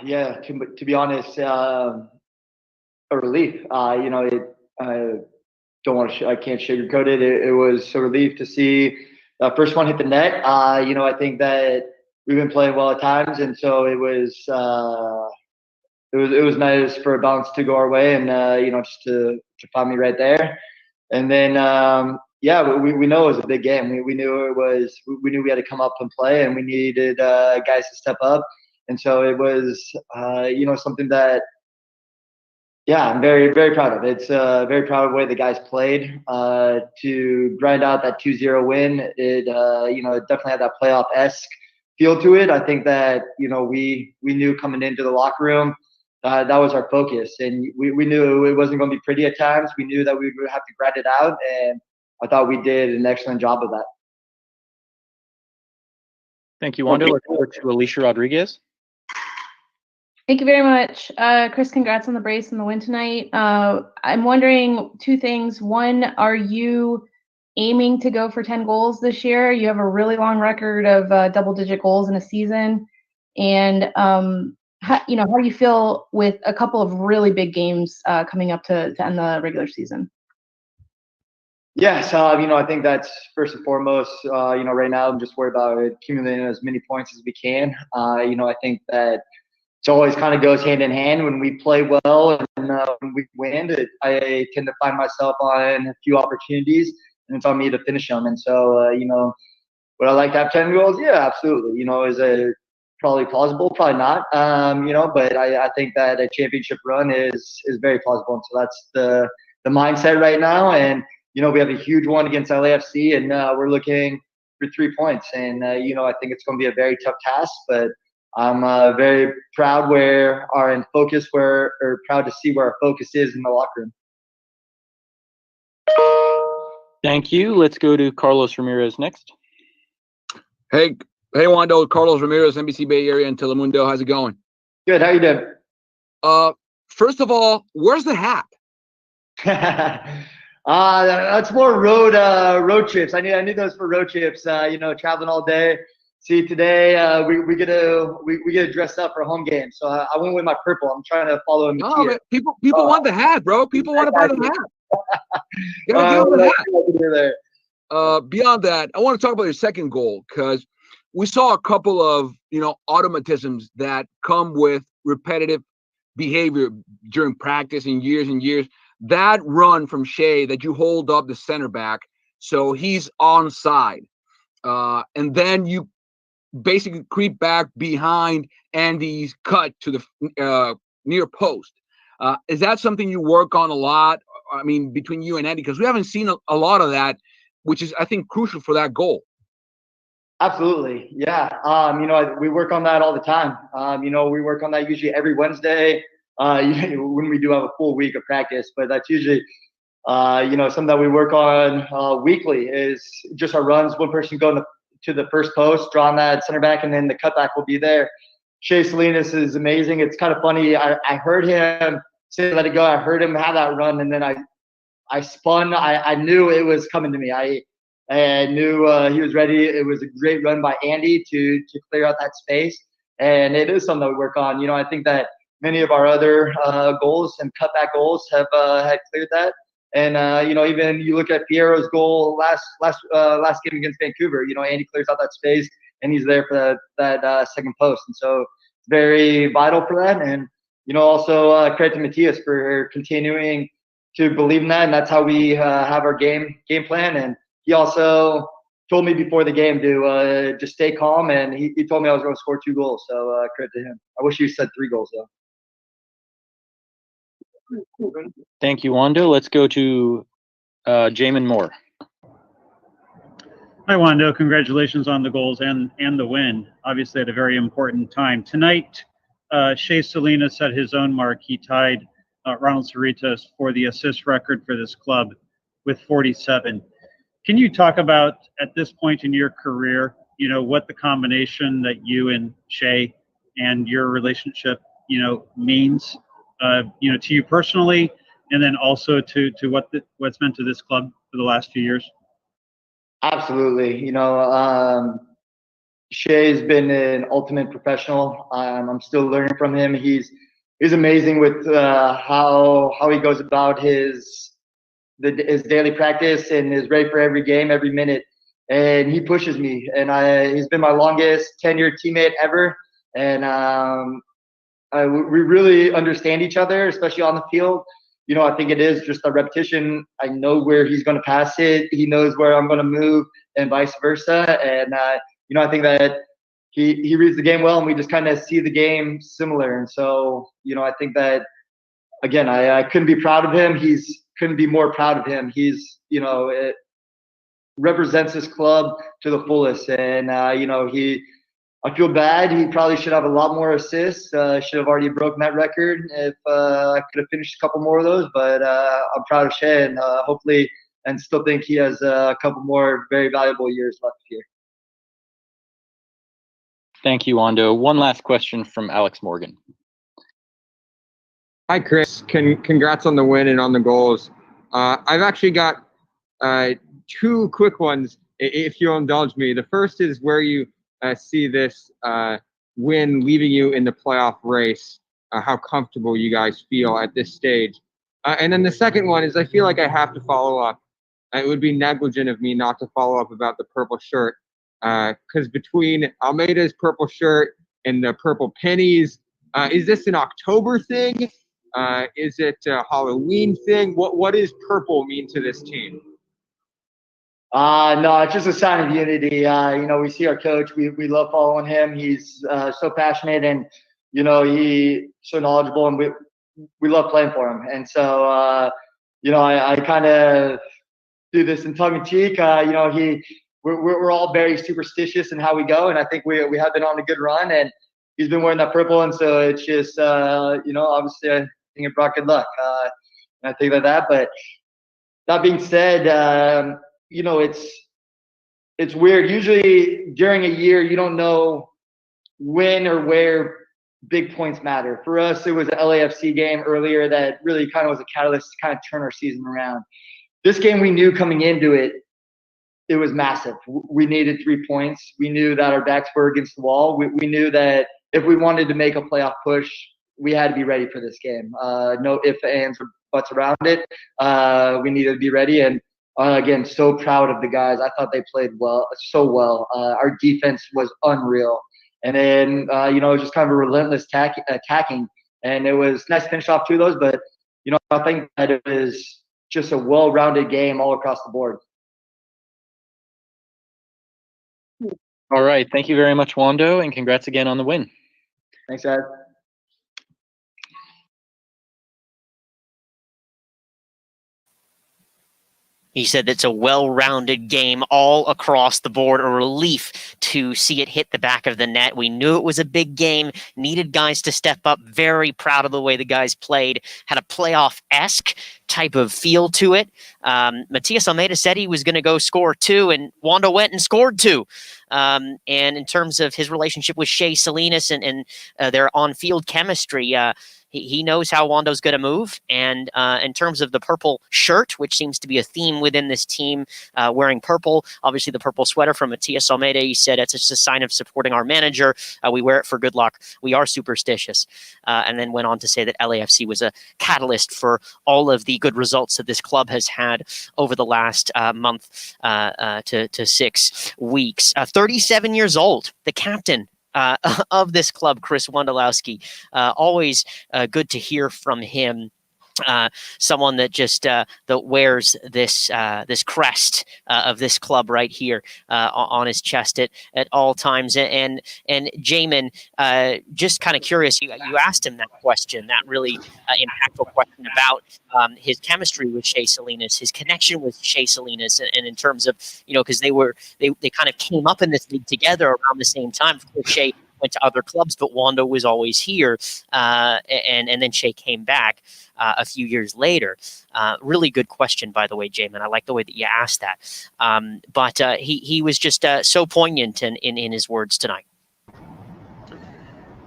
Yeah, to be honest, a relief. You know, I can't sugarcoat it. It was a relief to see the first one hit the net. You know, I think that we've been playing well at times, and so it was nice for a bounce to go our way, and you know, just to find me right there. And then, yeah, we know it was a big game. We knew we knew we had to come up and play, and we needed guys to step up. And so it was, you know, something that, yeah, I'm very, very proud of. It's very proud of the way the guys played to grind out that 2-0 win. It, you know, it definitely had that playoff-esque feel to it. I think that, you know, we knew coming into the locker room, that was our focus, and we knew it wasn't going to be pretty at times. We knew that we would have to grind it out, and I thought we did an excellent job of that.
Thank you, Wondo. Let's go to Alicia Rodriguez.
Thank you very much. Chris, congrats on the brace and the win tonight. I'm wondering 2 things. One, are you aiming to go for 10 goals this year? You have a really long record of double-digit goals in a season, and how do you feel with a couple of really big games coming up to end the regular season?
Yes, you know, I think that's first and foremost. You know, right now I'm just worried about accumulating as many points as we can. You know, I think that it always kind of goes hand in hand. When we play well and when we win, I tend to find myself on a few opportunities, and it's on me to finish them. And so, you know, would I like to have 10 goals? Yeah, absolutely. You know, as a probably plausible, probably not. But I think that a championship run is very plausible, and so that's the mindset right now. And we have a huge one against LAFC, and we're looking for 3 points. And I think it's going to be a very tough task, but I'm very proud proud to see where our focus is in the locker room.
Thank you. Let's go to Carlos Ramirez next.
Hey, Wondo, Carlos Ramirez, NBC Bay Area and Telemundo. How's it going?
Good. How you doing?
First of all, where's the hat?
That's more road trips. I need those for road trips. Traveling all day. See, today we get to dress up for a home game. So I went with my purple. I'm trying to follow him.
No, man, people want the hat, bro. People want to buy the hat. You gotta give them the hat. Beyond that, I want to talk about your second goal, because we saw a couple of automatisms that come with repetitive behavior during practice and years. That run from Shea that you hold up the center back, so he's onside, and then you basically creep back behind Andy's cut to the near post. Is that something you work on a lot? I mean, between you and Andy, because we haven't seen a lot of that, which is, I think, crucial for that goal.
Absolutely. Yeah. We work on that all the time. We work on that usually every Wednesday, when we do have a full week of practice, but that's usually, something that we work on weekly is just our runs. One person going to the first post, drawing that center back, and then the cutback will be there. Shea Salinas is amazing. It's kind of funny. I heard him say, let it go. I heard him have that run, and then I spun. I knew it was coming to me. I knew he was ready. It was a great run by Andy to clear out that space, and it is something that we work on. I think that many of our other goals and cutback goals have had cleared that. And even you look at Fierro's goal last game against Vancouver. Andy clears out that space, and he's there for that second post, and so it's very vital for that. And also credit to Matias for continuing to believe in that, and that's how we have our game plan. And he also told me before the game to just stay calm, and he told me I was going to score 2 goals. So credit to him. I wish he said 3 goals though.
Thank you, Wondo. Let's go to Jamon Moore.
Hi, Wondo. Congratulations on the goals and the win. Obviously, at a very important time tonight. Shea Salinas set his own mark. He tied Ronald Cerritos for the assist record for this club with 47. Can you talk about, at this point in your career, what the combination that you and Shea and your relationship, means, to you personally, and then also to what's meant to this club for the last few years?
Absolutely. Shea's been an ultimate professional. I'm still learning from him. He's amazing with how he goes about his daily practice, and is ready for every game, every minute. And he pushes me, and he's been my longest tenured teammate ever. And we really understand each other, especially on the field. I think it is just a repetition. I know where he's going to pass it. He knows where I'm going to move, and vice versa. And I think that he reads the game well, and we just kind of see the game similar. And so, I think that, again, I couldn't be proud of him. Couldn't be more proud of him. He's, it represents his club to the fullest. And, I feel bad. He probably should have a lot more assists. Should have already broken that record if I could have finished a couple more of those. But I'm proud of Shea, and hopefully, and still think he has a couple more very valuable years left here.
Thank you, Wondo. One last question from Alex Morgan.
Hi, Chris. Congrats on the win and on the goals. I've actually got 2 quick ones, if you'll indulge me. The first is where you see this win leaving you in the playoff race, how comfortable you guys feel at this stage. And then the second one is, I feel like I have to follow up. It would be negligent of me not to follow up about the purple shirt, because between Almeida's purple shirt and the purple pennies, is this an October thing? Is it a Halloween thing? What does purple mean to this team?
No, it's just a sign of unity. We see our coach. We love following him. He's so passionate, and he's so knowledgeable, and we love playing for him. And so I kind of do this in tongue in cheek. We're all very superstitious in how we go, and I think we have been on a good run, and he's been wearing that purple, and so it's just obviously I think it brought good luck. And I think that. But that being said, it's weird. Usually during a year, you don't know when or where big points matter. For us, it was an LAFC game earlier that really kind of was a catalyst to kind of turn our season around. This game, we knew coming into it, it was massive. We needed 3 points. We knew that our backs were against the wall. We knew that if we wanted to make a playoff push, we had to be ready for this game. No ifs, ands, or buts around it. We needed to be ready. And again, so proud of the guys. I thought they played so well. Our defense was unreal. And then, it was just kind of a relentless attacking. And it was nice to finish off 2 of those. But, I think that it was just a well-rounded game all across the board.
All right. Thank you very much, Wondo, and congrats again on the win.
Thanks, Ed.
He said it's a well-rounded game all across the board, a relief to see it hit the back of the net. We knew it was a big game, needed guys to step up. Very proud of the way the guys played, had a playoff-esque type of feel to it. Matias Almeyda said he was going to go score 2, and Wondo went and scored 2. And in terms of his relationship with Shea Salinas and their on-field chemistry, he knows how Wondo's going to move. And in terms of the purple shirt, which seems to be a theme within this team, wearing purple, obviously the purple sweater from Matias Almeyda, he said it's just a sign of supporting our manager. We wear it for good luck. We are superstitious. And then went on to say that LAFC was a catalyst for all of the good results that this club has had over the last month to 6 weeks. 37 years old, the captain of this club, Chris Wondolowski. Always good to hear from him. Someone that just that wears this crest of this club right here on his chest at all times. And Jamon, just kind of curious, you asked him that question, that really impactful question about his chemistry with Shay Salinas, his connection with Shay Salinas, and in terms of because they kind of came up in this league together around the same time. Of course, Shay went to other clubs, but Wondo was always here, and then Shay came back a few years later. Really good question, by the way, Jamon. I like the way that you asked that. But he was just so poignant in his words tonight.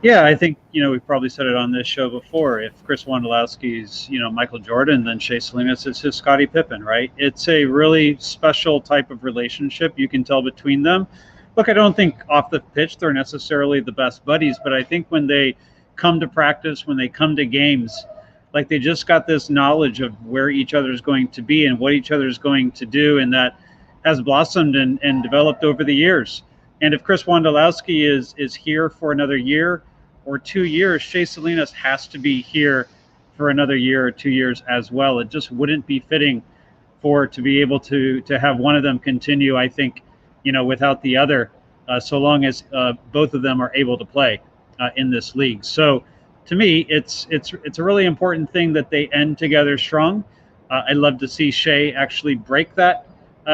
Yeah, I think, we've probably said it on this show before. If Chris Wondolowski's, Michael Jordan, then Shay Salinas is his Scottie Pippen, right? It's a really special type of relationship you can tell between them. Look, I don't think off the pitch they're necessarily the best buddies, but I think when they come to practice, when they come to games, like they just got this knowledge of where each other is going to be and what each other is going to do, and that has blossomed and developed over the years. And if Chris Wondolowski is here for another year or 2 years, Shay Salinas has to be here for another year or 2 years as well. It just wouldn't be fitting to be able to have one of them continue, I think, without the other, so long as both of them are able to play in this league. So to me, it's a really important thing that they end together strong. I'd love to see Shay actually break that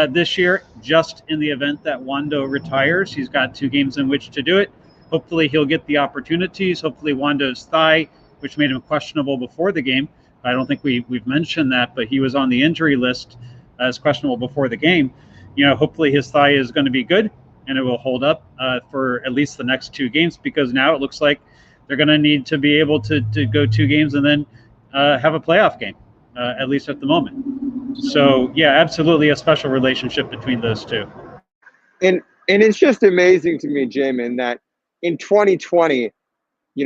this year, just in the event that Wondo retires. He's got 2 games in which to do it. Hopefully he'll get the opportunities. Hopefully Wondo's thigh, which made him questionable before the game, I don't think we've mentioned that, but he was on the injury list as questionable before the game. Hopefully his thigh is going to be good and it will hold up for at least the next 2 games, because now it looks like they're going to need to be able to go 2 games and then have a playoff game, at least at the moment. So, yeah, absolutely a special relationship between those 2.
And it's just amazing to me, Jamon, that in 2020,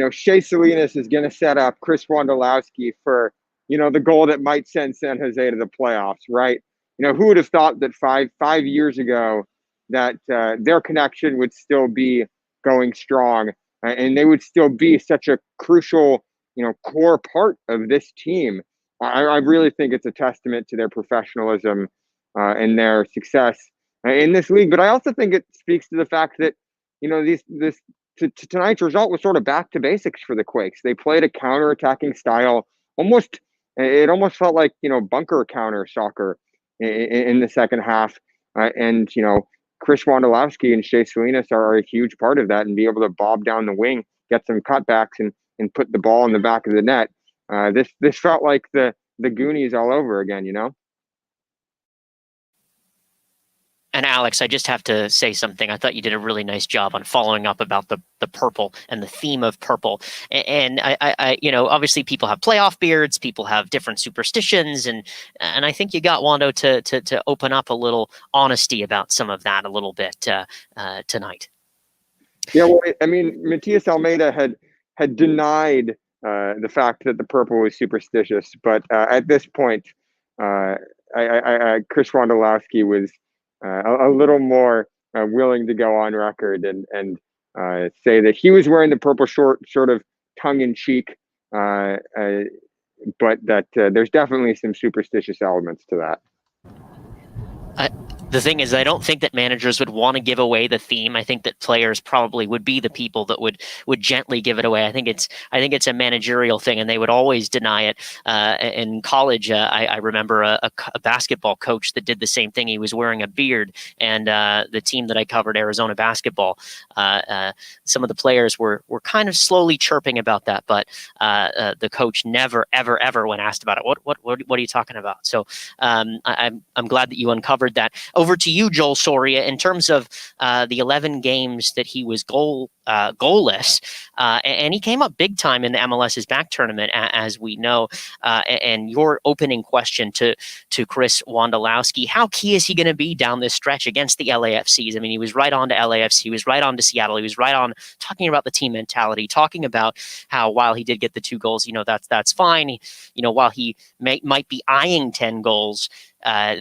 Shea Salinas is going to set up Chris Wondolowski for, the goal that might send San Jose to the playoffs, right? Who would have thought that five years ago that their connection would still be going strong, and they would still be such a crucial, core part of this team. I really think it's a testament to their professionalism and their success in this league. But I also think it speaks to the fact that, tonight's result was sort of back to basics for the Quakes. They played a counter-attacking style. It almost felt like, bunker counter soccer in the second half. And Chris Wondolowski and Shea Salinas are a huge part of that, and be able to bob down the wing, get some cutbacks, and put the ball in the back of the net. This felt like the Goonies all over again,
And Alex, I just have to say something. I thought you did a really nice job on following up about the purple and the theme of purple. And I obviously people have playoff beards, people have different superstitions, and I think you got Wondo to open up a little honesty about some of that a little bit tonight.
Yeah, well, I mean, Matias Almeyda had denied the fact that the purple was superstitious, but at this point, Chris Wondolowski was a little more willing to go on record and say that he was wearing the purple short, sort of tongue-in-cheek, but that there's definitely some superstitious elements to that.
The thing is, I don't think that managers would want to give away the theme. I think that players probably would be the people that would gently give it away. I think it's a managerial thing, and they would always deny it. In college, I remember a basketball coach that did the same thing. He was wearing a beard, and the team that I covered, Arizona basketball, some of the players were kind of slowly chirping about that, but the coach never, ever, ever, when asked about it, what are you talking about? So I'm glad that you uncovered that. Over to you, Joel Soria, in terms of the 11 games that he was goalless, and he came up big time in the MLS's back tournament, as we know. And your opening question to Chris Wondolowski, how key is he going to be down this stretch against the LAFCs? I mean, he was right on to LAFC, he was right on to Seattle, he was right on talking about the team mentality, talking about how while he did get the 2 goals, that's fine. While he might be eyeing 10 goals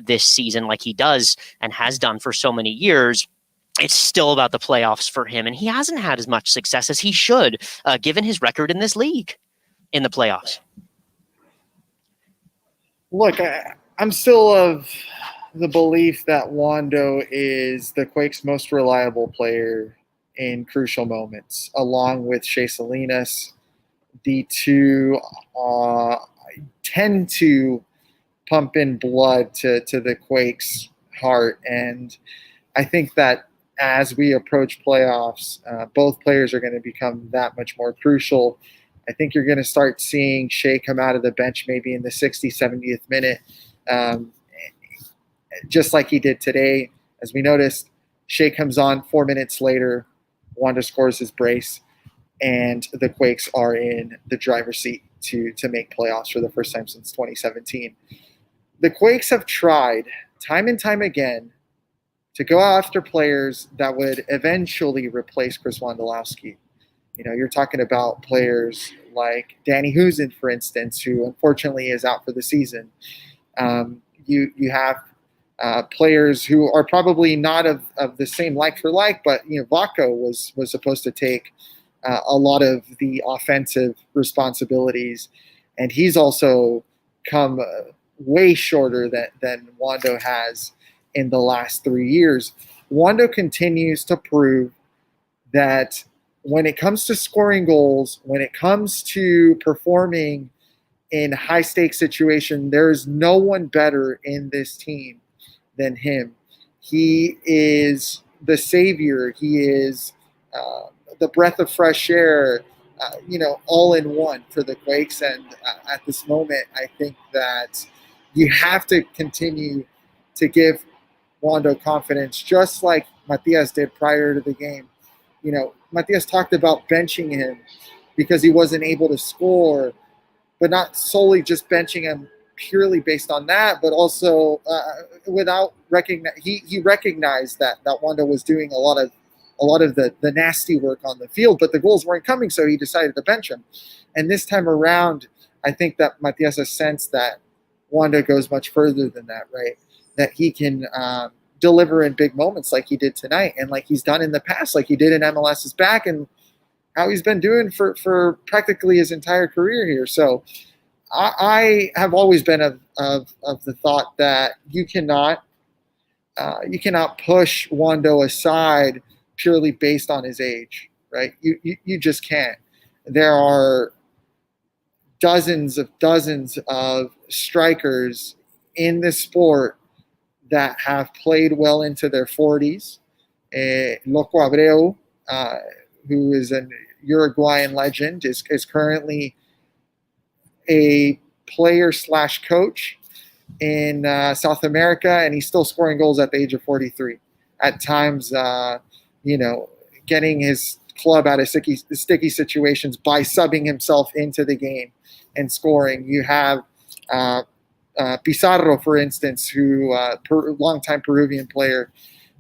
this season, like he does and has done for so many years, it's still about the playoffs for him, and he hasn't had as much success as he should, given his record in this league in the playoffs.
Look, I'm still of the belief that Wondo is the Quakes' most reliable player in crucial moments, along with Shea Salinas. The two tend to pump in blood to the Quakes' heart, and I think that as we approach playoffs, both players are going to become that much more crucial. I think you're going to start seeing Shea come out of the bench maybe in the 60th, 70th minute, just like he did today. As we noticed, Shea comes on 4 minutes later, Wondo scores his brace, and the Quakes are in the driver's seat to make playoffs for the first time since 2017. The Quakes have tried time and time again to go after players that would eventually replace Chris Wondolowski. You're talking about players like Danny Husen, for instance, who unfortunately is out for the season. You have players who are probably not of the same like for like, but Vako was supposed to take a lot of the offensive responsibilities, and he's also come way shorter than Wondo has in the last 3 years. Wondo continues to prove that when it comes to scoring goals, when it comes to performing in high-stakes situations, there's no one better in this team than him. He is the savior. He is the breath of fresh air, all in one for the Quakes. And at this moment, I think that you have to continue to give Wondo confidence, just like Matias did prior to the game. Matias talked about benching him because he wasn't able to score, but not solely just benching him purely based on that, but also without he recognized that Wondo was doing a lot of the nasty work on the field, but the goals weren't coming, so he decided to bench him. And this time around, I think that Matias has sensed that Wondo goes much further than that, right? That he can deliver in big moments like he did tonight, and like he's done in the past, like he did in MLS's back, and how he's been doing for practically his entire career here. So I have always been of the thought that you cannot push Wondo aside purely based on his age, right? You just can't. There are dozens of strikers in this sport that have played well into their 40s. Loco Abreu, who is an Uruguayan legend, is currently a player/coach in South America, and he's still scoring goals at the age of 43. At times, getting his club out of sticky situations by subbing himself into the game and scoring. You have Pizarro, for instance, who longtime Peruvian player,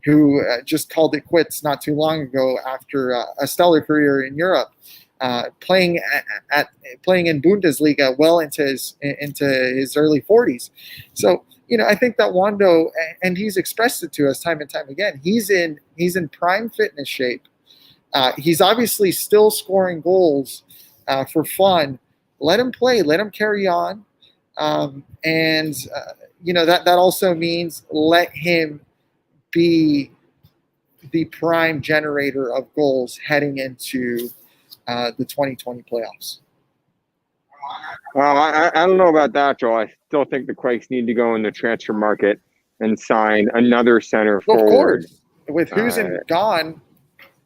who just called it quits not too long ago after a stellar career in Europe, playing in Bundesliga well into his early 40s. So I think that Wondo, and he's expressed it to us time and time again, he's in prime fitness shape. He's obviously still scoring goals for fun. Let him play. Let him carry on. That also means let him be the prime generator of goals heading into the 2020 playoffs.
Well, I don't know about that, Joel. I still think the Quakes need to go in the transfer market and sign another center forward. Of course.
With Husen gone,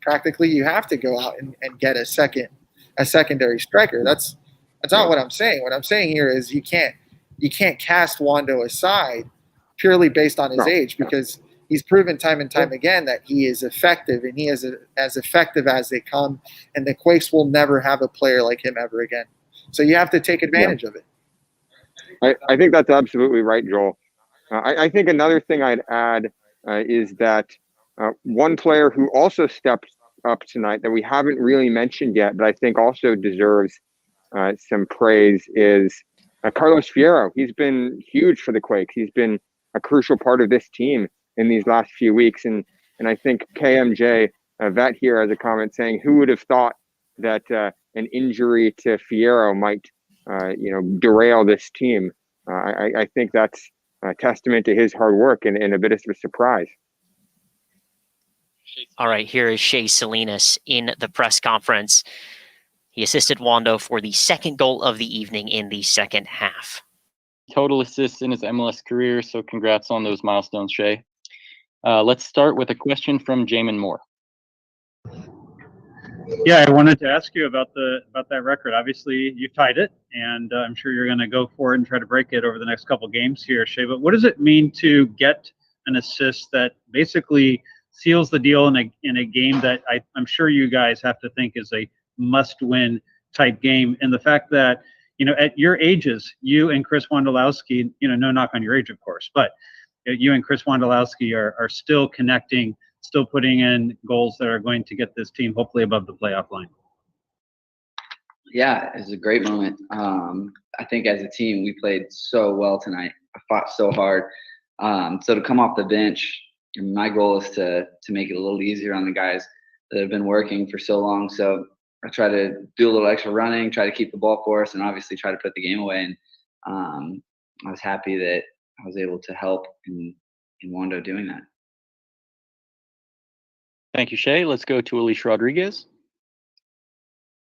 practically you have to go out and get a secondary striker. That's not what I'm saying. What I'm saying here is you can't cast Wondo aside purely based on his age, because he's proven time and time again that he is effective, and he is as effective as they come, and the Quakes will never have a player like him ever again. So you have to take advantage of it.
I think that's absolutely right, Joel. I think another thing I'd add is that one player who also stepped up tonight that we haven't really mentioned yet, but I think also deserves some praise, is Carlos Fierro. He's been huge for the Quakes. He's been a crucial part of this team in these last few weeks. And I think KMJ, Vet here, has a comment saying, who would have thought that an injury to Fierro might, derail this team? I think that's a testament to his hard work and a bit of a surprise.
All right, here is Shay Salinas in the press conference. He assisted Wondo for the second goal of the evening in the second half.
Total assists in his MLS career, so congrats on those milestones, Shay. Let's start with a question from Jamon Moore.
Yeah, I wanted to ask you about that record. Obviously, you tied it, and I'm sure you're going to go for it and try to break it over the next couple games here, Shay. But what does it mean to get an assist that basically seals the deal in a game that I'm sure you guys have to think is a must-win type game? And the fact that, at your ages, you and Chris Wondolowski, no knock on your age, of course, but you and Chris Wondolowski are still connecting, still putting in goals that are going to get this team hopefully above the playoff line.
Yeah, it's a great moment. I think as a team, we played so well tonight. I fought so hard. So to come off the bench, my goal is to make it a little easier on the guys that have been working for so long. So I try to do a little extra running, try to keep the ball for us, and obviously try to put the game away. And I was happy that I was able to help in Wondo doing that.
Thank you, Shay. Let's go to Alicia Rodriguez.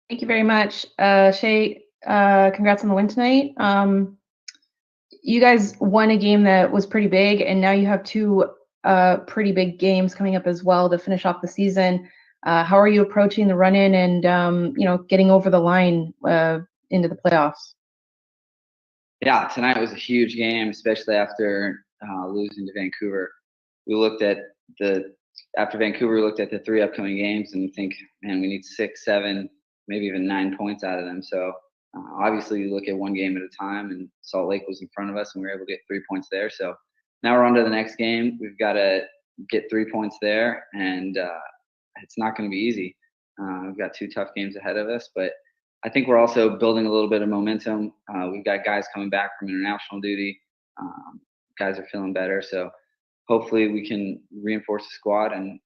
Thank you very much. Shay, congrats on the win tonight. You guys won a game that was pretty big, and now you have two pretty big games coming up as well to finish off the season. How are you approaching the run-in and, getting over the line into the playoffs?
Yeah, tonight was a huge game, especially after losing to Vancouver. After Vancouver, we looked at the three upcoming games and think, man, we need 6, 7, maybe even 9 points out of them. So obviously you look at one game at a time, and Salt Lake was in front of us and we were able to get 3 points there. So now we're on to the next game. We've got to get 3 points there, and it's not going to be easy. We've got 2 tough games ahead of us, but I think we're also building a little bit of momentum. We've got guys coming back from international duty. Guys are feeling better. So hopefully we can reinforce the squad and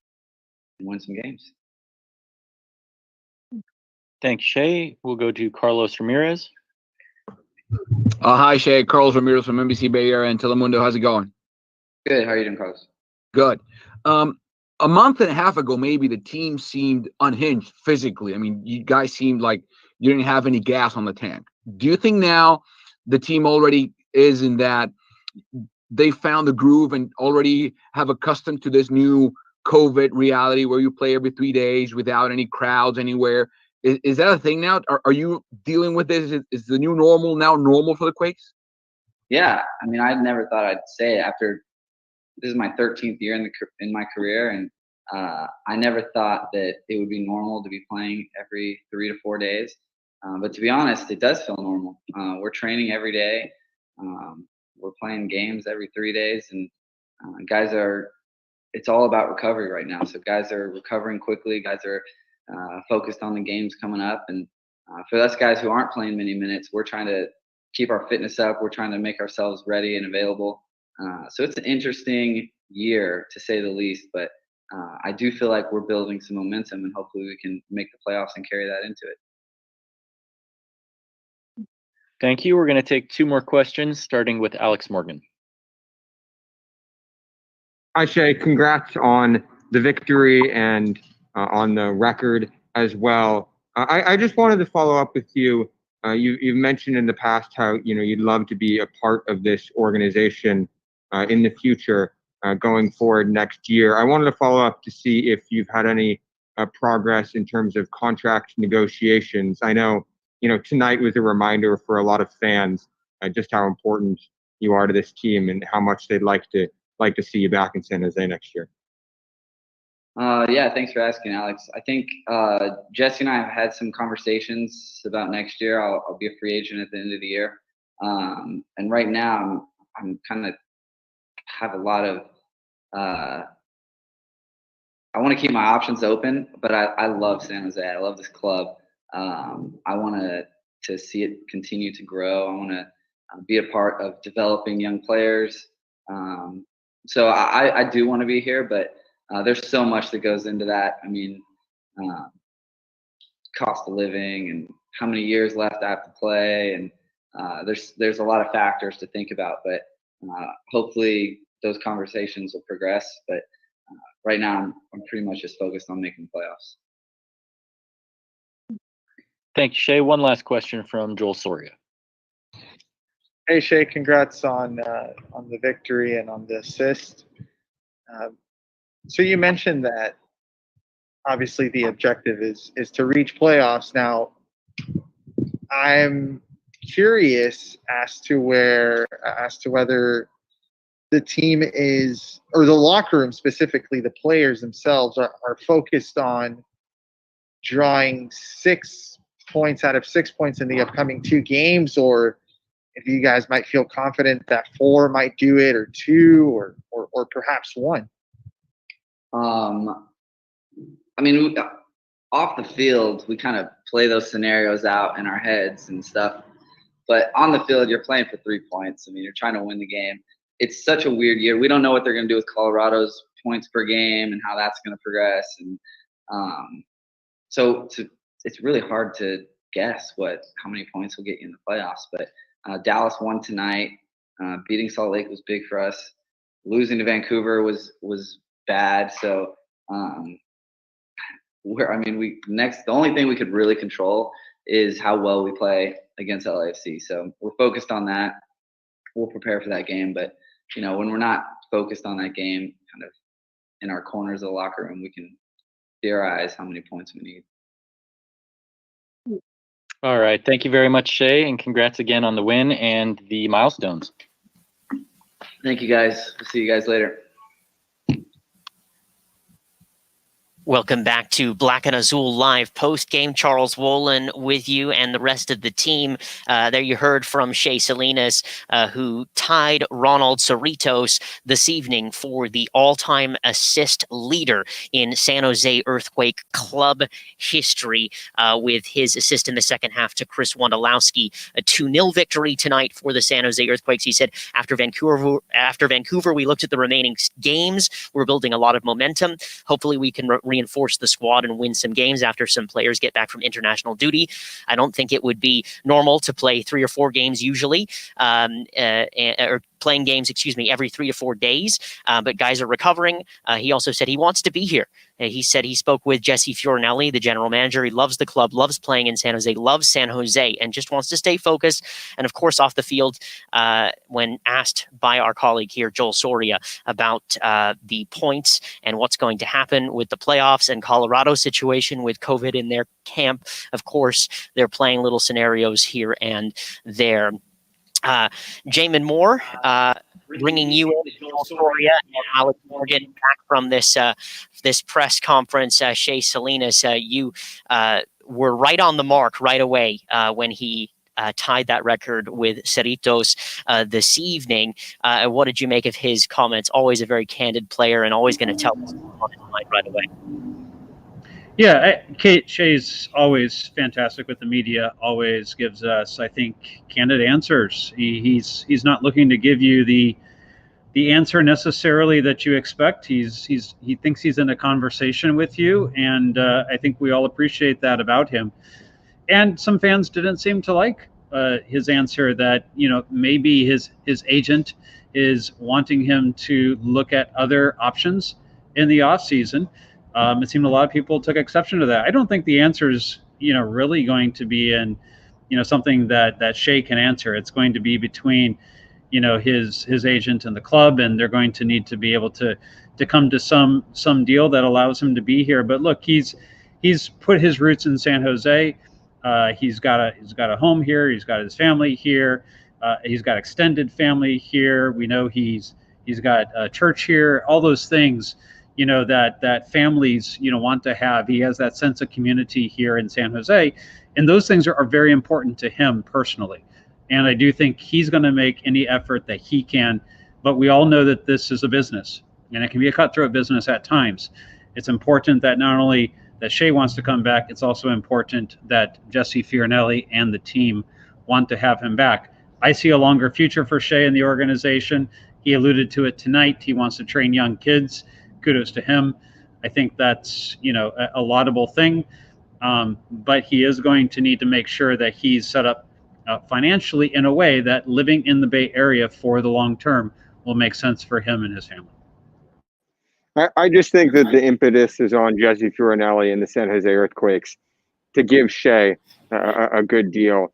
win some games.
Thanks, Shay. We'll go to Carlos Ramirez.
Hi, Shay. Carlos Ramirez from NBC Bay Area and Telemundo. How's it going?
Good. How are you doing, Carlos?
Good. A month and a half ago, maybe the team seemed unhinged physically. I mean, you guys seemed like you didn't have any gas on the tank. Do you think now the team already is in that they found the groove and already have accustomed to this new COVID reality where you play every 3 days without any crowds anywhere? Is that a thing now? Are you dealing with this? Is the new normal now normal for the Quakes?
Yeah, I mean, I never thought I'd say it after this is my 13th year in my career, and I never thought that it would be normal to be playing every 3 to 4 days. But to be honest, it does feel normal. We're training every day. We're playing games every 3 days, and guys are. It's all about recovery right now. So guys are recovering quickly. Guys are focused on the games coming up, and for us guys who aren't playing many minutes, we're trying to keep our fitness up. We're trying to make ourselves ready and available. So it's an interesting year to say the least, but I do feel like we're building some momentum, and hopefully we can make the playoffs and carry that into it.
Thank you. We're going to take 2 more questions, starting with Alex Morgan.
Hi, Shay. Congrats on the victory and on the record as well. I just wanted to follow up with you. You've mentioned in the past how you'd love to be a part of this organization in the future going forward next year. I wanted to follow up to see if you've had any progress in terms of contract negotiations. I know tonight was a reminder for a lot of fans just how important you are to this team and how much they'd like to see you back in San Jose next year.
Yeah, thanks for asking, Alex. I think Jesse and I have had some conversations about next year. I'll be a free agent at the end of the year, and right now I'm kind of have a lot of. I want to keep my options open, but I love San Jose. I love this club. I want to see it continue to grow. I want to be a part of developing young players. So I do want to be here, but there's so much that goes into that. I mean, cost of living and how many years left I have to play, and there's a lot of factors to think about. But hopefully those conversations will progress. But right now I'm pretty much just focused on making the playoffs.
Thank you, Shay. One last question from Joel Soria.
Hey Shay, congrats on the victory and on the assist. So you mentioned that obviously the objective is to reach playoffs. Now, I'm curious as to whether the team is, or the locker room specifically, the players themselves are focused on drawing 6 points out of 6 points in the upcoming 2 games, or if you guys might feel confident that 4 might do it, or 2, or perhaps 1.
I mean, off the field, we kind of play those scenarios out in our heads and stuff. But on the field, you're playing for 3 points. I mean, you're trying to win the game. It's such a weird year. We don't know what they're going to do with Colorado's points per game and how that's going to progress. And so it's really hard to guess how many points will get you in the playoffs. But Dallas won tonight. Beating Salt Lake was big for us. Losing to Vancouver was bad. So the only thing we could really control is how well we play against LAFC. So we're focused on that. We'll prepare for that game. But when we're not focused on that game, kind of in our corners of the locker room, we can theorize how many points we need.
All right. Thank you very much, Shay, and congrats again on the win and the milestones.
Thank you, guys. We'll see you guys later.
Welcome back to Black and Azul Live post-game. Charles Wollin with you and the rest of the team. There you heard from Shea Salinas, who tied Ronald Cerritos this evening for the all-time assist leader in San Jose Earthquake club history with his assist in the second half to Chris Wondolowski. A 2-0 victory tonight for the San Jose Earthquakes. He said, after Vancouver, we looked at the remaining games. We're building a lot of momentum. Hopefully we can reinforce the squad and win some games after some players get back from international duty. I don't think it would be normal to play 3 or 4 games usually, or playing games, every 3 to 4 days, but guys are recovering. He also said he wants to be here. He said he spoke with Jesse Fiorinelli, the general manager. He loves the club, loves playing in San Jose, loves San Jose, and just wants to stay focused. And of course, off the field, when asked by our colleague here, Joel Soria, about the points and what's going to happen with the playoffs and Colorado situation with COVID in their camp, of course, they're playing little scenarios here and there. Jamon Moore, bringing you in, Joel Soria and Alex Morgan back from this press conference. Shea Salinas, you were right on the mark right away when he tied that record with Cerritos this evening. What did you make of his comments? Always a very candid player and always going to tell us on his mind right away.
Yeah, Shay's always fantastic with the media, always gives us, I think, candid answers. He's not looking to give you the answer necessarily that you expect. He thinks he's in a conversation with you, and I think we all appreciate that about him. And some fans didn't seem to like his answer that, maybe his agent is wanting him to look at other options in the off season. It seemed a lot of people took exception to that. I don't think the answer is, really going to be in, something that Shea can answer. It's going to be between, his agent and the club, and they're going to need to be able to come to some deal that allows him to be here. But look, he's put his roots in San Jose. He's got a home here. He's got his family here. He's got extended family here. We know he's got a church here. All those things, that families, want to have. He has that sense of community here in San Jose, and those things are very important to him personally. And I do think he's going to make any effort that he can, but we all know that this is a business, and it can be a cutthroat business at times. It's important that not only that Shea wants to come back, it's also important that Jesse Fiorinelli and the team want to have him back. I see a longer future for Shea in the organization. He alluded to it tonight. He wants to train young kids. Kudos to him. I think that's, a laudable thing. But he is going to need to make sure that he's set up financially in a way that living in the Bay Area for the long term will make sense for him and his family.
I just think that the impetus is on Jesse Fiorinelli and the San Jose Earthquakes to give Shea a good deal,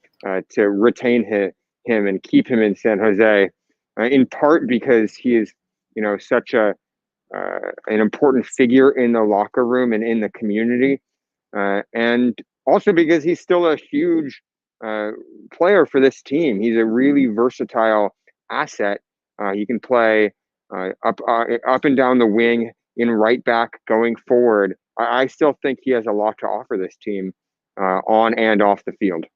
to retain him and keep him in San Jose, in part because he is, such an important figure in the locker room and in the community, and also because he's still a huge player for this team. He's a really versatile asset. He can play up and down the wing, in right back, going forward. I still think he has a lot to offer this team on and off the field.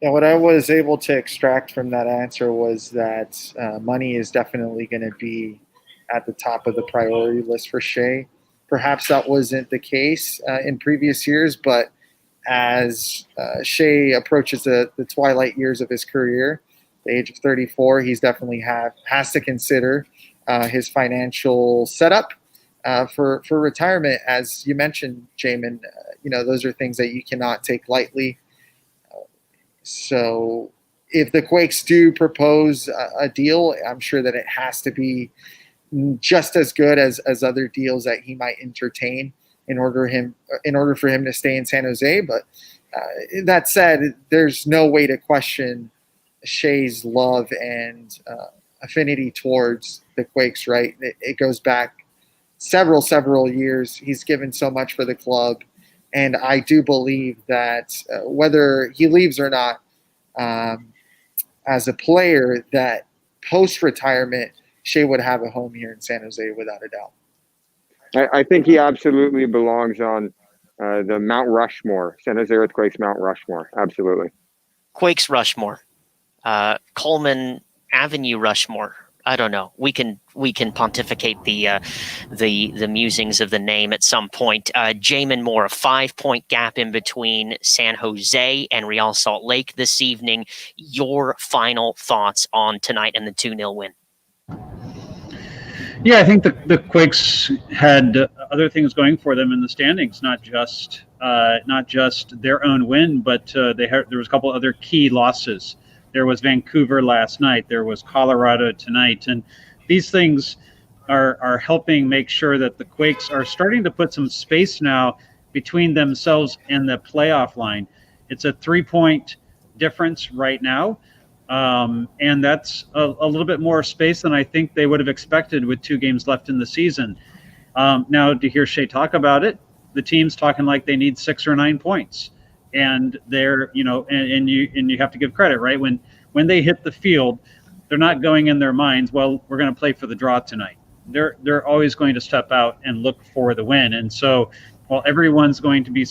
Yeah, what I was able to extract from that answer was that money is definitely going to be at the top of the priority list for Shea. Perhaps that wasn't the case in previous years, but as Shea approaches the twilight years of his career, the age of 34, he's definitely has to consider his financial setup for retirement. As you mentioned, Jamon, those are things that you cannot take lightly. So if the Quakes do propose a deal, I'm sure that it has to be just as good as other deals that he might entertain in order for him to stay in San Jose. But that said, there's no way to question Shea's love and affinity towards the Quakes, right? It goes back several years. He's given so much for the club, and I do believe that whether he leaves or not, as a player, that post-retirement, Shea would have a home here in San Jose without a doubt.
I think he absolutely belongs on the Mount Rushmore, San Jose Earthquakes Mount Rushmore. Absolutely.
Quakes Rushmore, Coleman Avenue Rushmore. I don't know. We can pontificate the musings of the name at some point. Jamon Moore, a 5-point gap in between San Jose and Real Salt Lake this evening. Your final thoughts on tonight and the 2-0 win?
Yeah, I think the Quakes had other things going for them in the standings, not just their own win, but there was a couple other key losses There was Vancouver last night. There was Colorado tonight. And these things are helping make sure that the Quakes are starting to put some space now between themselves and the playoff line. It's a 3-point difference right now. And that's a little bit more space than I think they would have expected with 2 games left in the season. Now, to hear Shay talk about it, the team's talking like they need 6 or 9 points. And they're, and you have to give credit, right? When they hit the field, they're not going in their minds, well, we're going to play for the draw tonight. They're always going to step out and look for the win. And so while everyone's going to be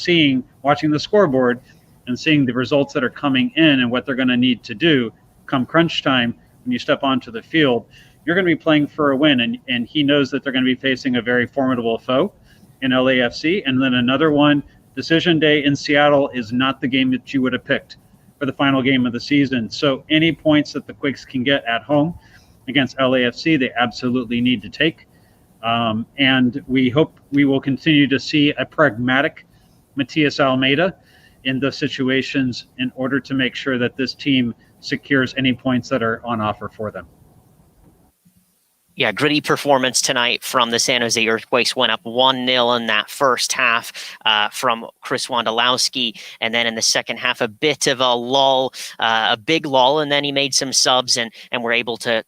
watching the scoreboard and seeing the results that are coming in and what they're going to need to do come crunch time, when you step onto the field, you're going to be playing for a win. And he knows that they're going to be facing a very formidable foe in LAFC. And then another one, Decision Day in Seattle is not the game that you would have picked for the final game of the season. So any points that the Quakes can get at home against LAFC, they absolutely need to take. And we hope we will continue to see a pragmatic Matias Almeyda in those situations in order to make sure that this team secures any points that are on offer for them.
Yeah, gritty performance tonight from the San Jose Earthquakes. Went up 1-0 in that first half from Chris Wondolowski. And then in the second half, a bit of a lull, a big lull. And then he made some subs and were able to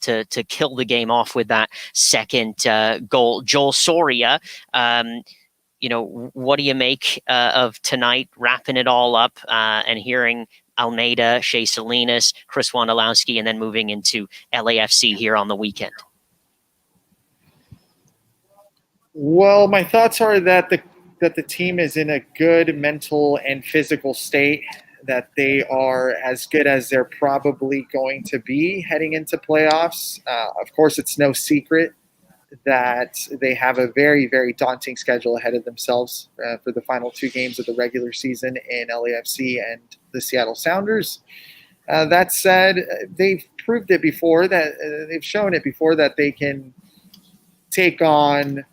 kill the game off with that second goal. Joel Soria, what do you make of tonight, wrapping it all up and hearing Almeida, Shea Salinas, Chris Wondolowski, and then moving into LAFC here on the weekend?
Well, my thoughts are that the team is in a good mental and physical state, that they are as good as they're probably going to be heading into playoffs. Of course, it's no secret that they have a very, very daunting schedule ahead of themselves for the final 2 games of the regular season in LAFC and the Seattle Sounders. That said, they've proved it before, that they've shown it before that they can take on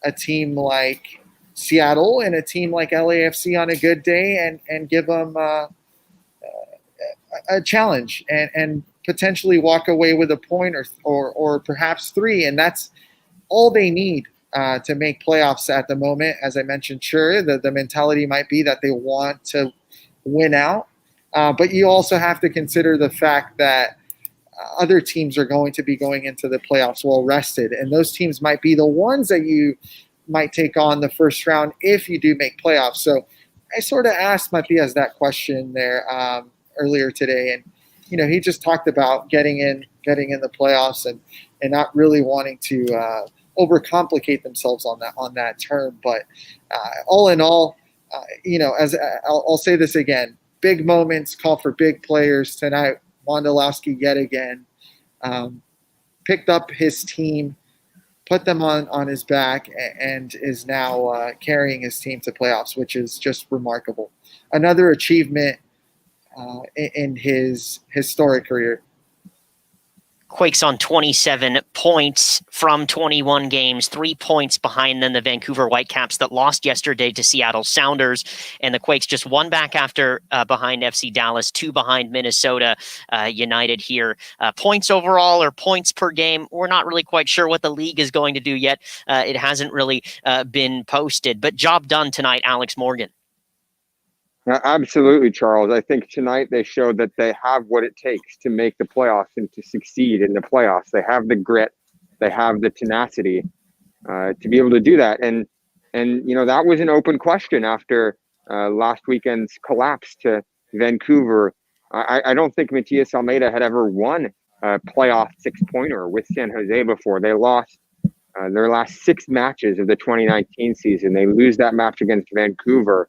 a team like Seattle and a team like LAFC on a good day and give them a challenge and potentially walk away with a point or perhaps 3. And that's all they need to make playoffs at the moment. As I mentioned, sure, the mentality might be that they want to win out. But you also have to consider the fact that other teams are going to be going into the playoffs well rested, and those teams might be the ones that you might take on the first round if you do make playoffs. So I sort of asked Matias that question there earlier today, and he just talked about getting in the playoffs and not really wanting to overcomplicate themselves on that term. But all in all, as I'll say this again, big moments call for big players tonight. Wondolowski yet again picked up his team, put them on his back, and is now carrying his team to playoffs, which is just remarkable. Another achievement in his historic career.
Quakes on 27 points from 21 games, 3 points behind them, the Vancouver Whitecaps that lost yesterday to Seattle Sounders. And the Quakes just 1 back after behind FC Dallas, 2 behind Minnesota United here. Points overall or points per game, we're not really quite sure what the league is going to do yet. It hasn't really been posted, but job done tonight, Alex Morgan.
Absolutely, Charles. I think tonight they showed that they have what it takes to make the playoffs and to succeed in the playoffs. They have the grit, they have the tenacity to be able to do that. And that was an open question after last weekend's collapse to Vancouver. I don't think Matias Almeyda had ever won a playoff 6-pointer with San Jose before. They lost their last 6 matches of the 2019 season. They lose that match against Vancouver.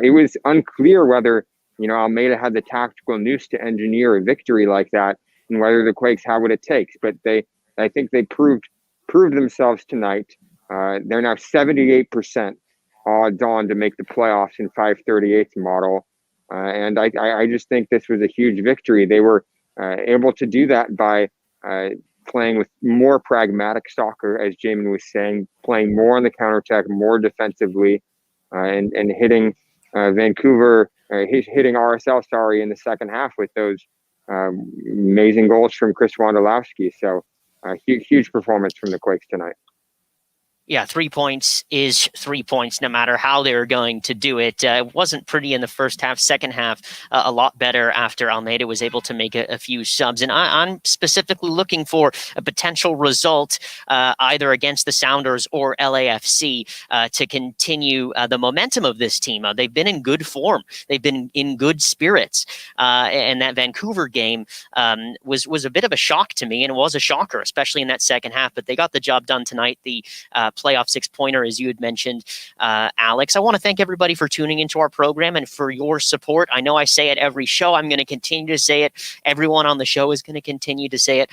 It was unclear whether, Almeida had the tactical nous to engineer a victory like that and whether the Quakes have what it takes. But I think they proved themselves tonight. They're now 78% odds on to make the playoffs in 538's model. And I just think this was a huge victory. They were able to do that by playing with more pragmatic soccer, as Jamon was saying, playing more on the counterattack, more defensively, and hitting Vancouver, hitting RSL, in the second half with those Amazing goals from Chris Wondolowski. So huge performance from the Quakes tonight.
Yeah, 3 points is 3 points, no matter how they're going to do it. It wasn't pretty in the first half. Second half, a lot better after Almeida was able to make a few subs. And I'm specifically looking for a potential result either against the Sounders or LAFC to continue the momentum of this team. They've been in good form. They've been in good spirits. And that Vancouver game was a bit of a shock to me, and it was a shocker, especially in that second half. But they got the job done tonight. The playoff 6-pointer, as you had mentioned, Alex. I want to thank everybody for tuning into our program and for your support. I know I say it every show. I'm going to continue to say it. Everyone on the show is going to continue to say it.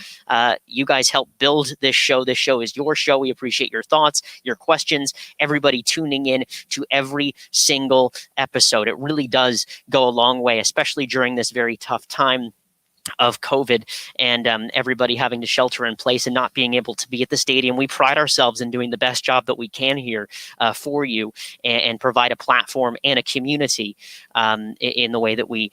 You guys help build this show. This show is your show. We appreciate your thoughts, your questions, everybody tuning in to every single episode. It really does go a long way, especially during this very tough time of COVID and everybody having to shelter in place and not being able to be at the stadium. We pride ourselves in doing the best job that we can here for you and provide a platform and a community in the way that we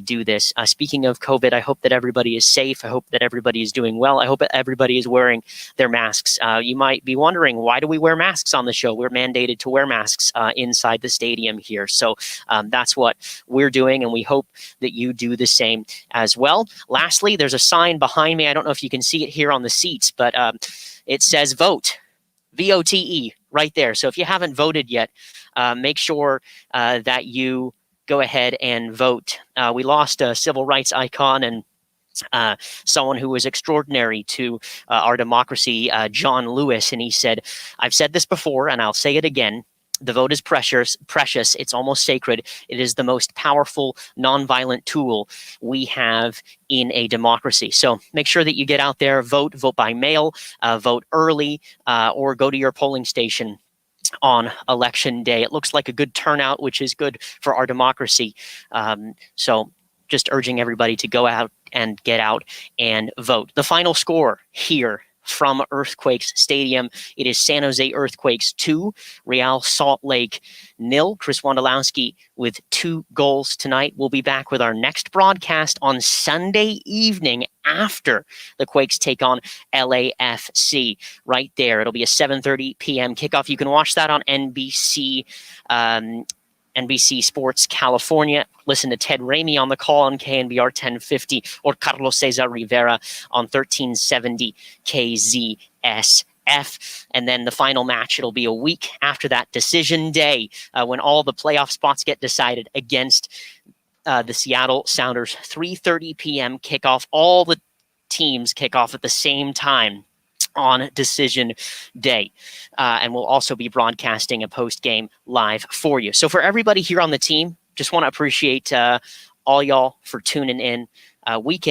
do this. Speaking of COVID, I hope that everybody is safe. I hope that everybody is doing well. I hope that everybody is wearing their masks. You might be wondering, why do we wear masks on the show? We're mandated to wear masks inside the stadium here. So that's what we're doing, and we hope that you do the same as well. Lastly, there's a sign behind me. I don't know if you can see it here on the seats, but it says vote, VOTE, right there. So if you haven't voted yet, make sure that you go ahead and vote. We lost a civil rights icon and someone who was extraordinary to our democracy, John Lewis, and he said, "I've said this before and I'll say it again. The vote is precious. It's almost sacred. It is the most powerful nonviolent tool we have in a democracy." So make sure that you get out there, vote by mail, vote early, or go to your polling station on election day. It looks like a good turnout, which is good for our democracy. So just urging everybody to go out and get out and vote. The final score here from Earthquakes Stadium. It is San Jose Earthquakes 2, Real Salt Lake 0. Chris Wondolowski with 2 goals tonight. We'll be back with our next broadcast on Sunday evening after the Quakes take on LAFC. Right there. It'll be a 7:30 p.m. kickoff. You can watch that on NBC Sports California. Listen to Ted Ramey on the call on KNBR 1050 or Carlos Cesar Rivera on 1370 KZSF. And then the final match, it'll be a week after that, decision day, when all the playoff spots get decided against the Seattle Sounders. 3:30 p.m. kickoff. All the teams kick off at the same time on decision day. And we'll also be broadcasting a post-game live for you. So for everybody here on the team, just want to appreciate all y'all for tuning in week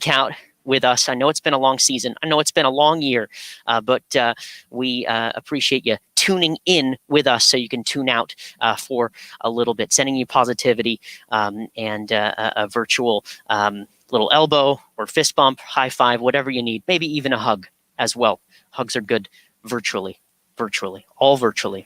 out with us. I know it's been a long season. I know it's been a long year, but we appreciate you tuning in with us so you can tune out for a little bit, sending you positivity and a virtual little elbow or fist bump, high five, whatever you need, maybe even a hug as well. Hugs are good virtually, all virtually.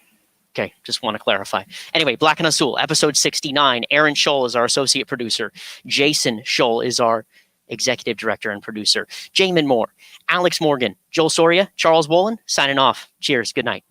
Okay, just want to clarify. Anyway, Black and Azul, episode 69. Aaron Sholl is our associate producer. Jason Sholl is our executive director and producer. Jamon Moore, Alex Morgan, Joel Soria, Charles Wollin, signing off. Cheers, good night.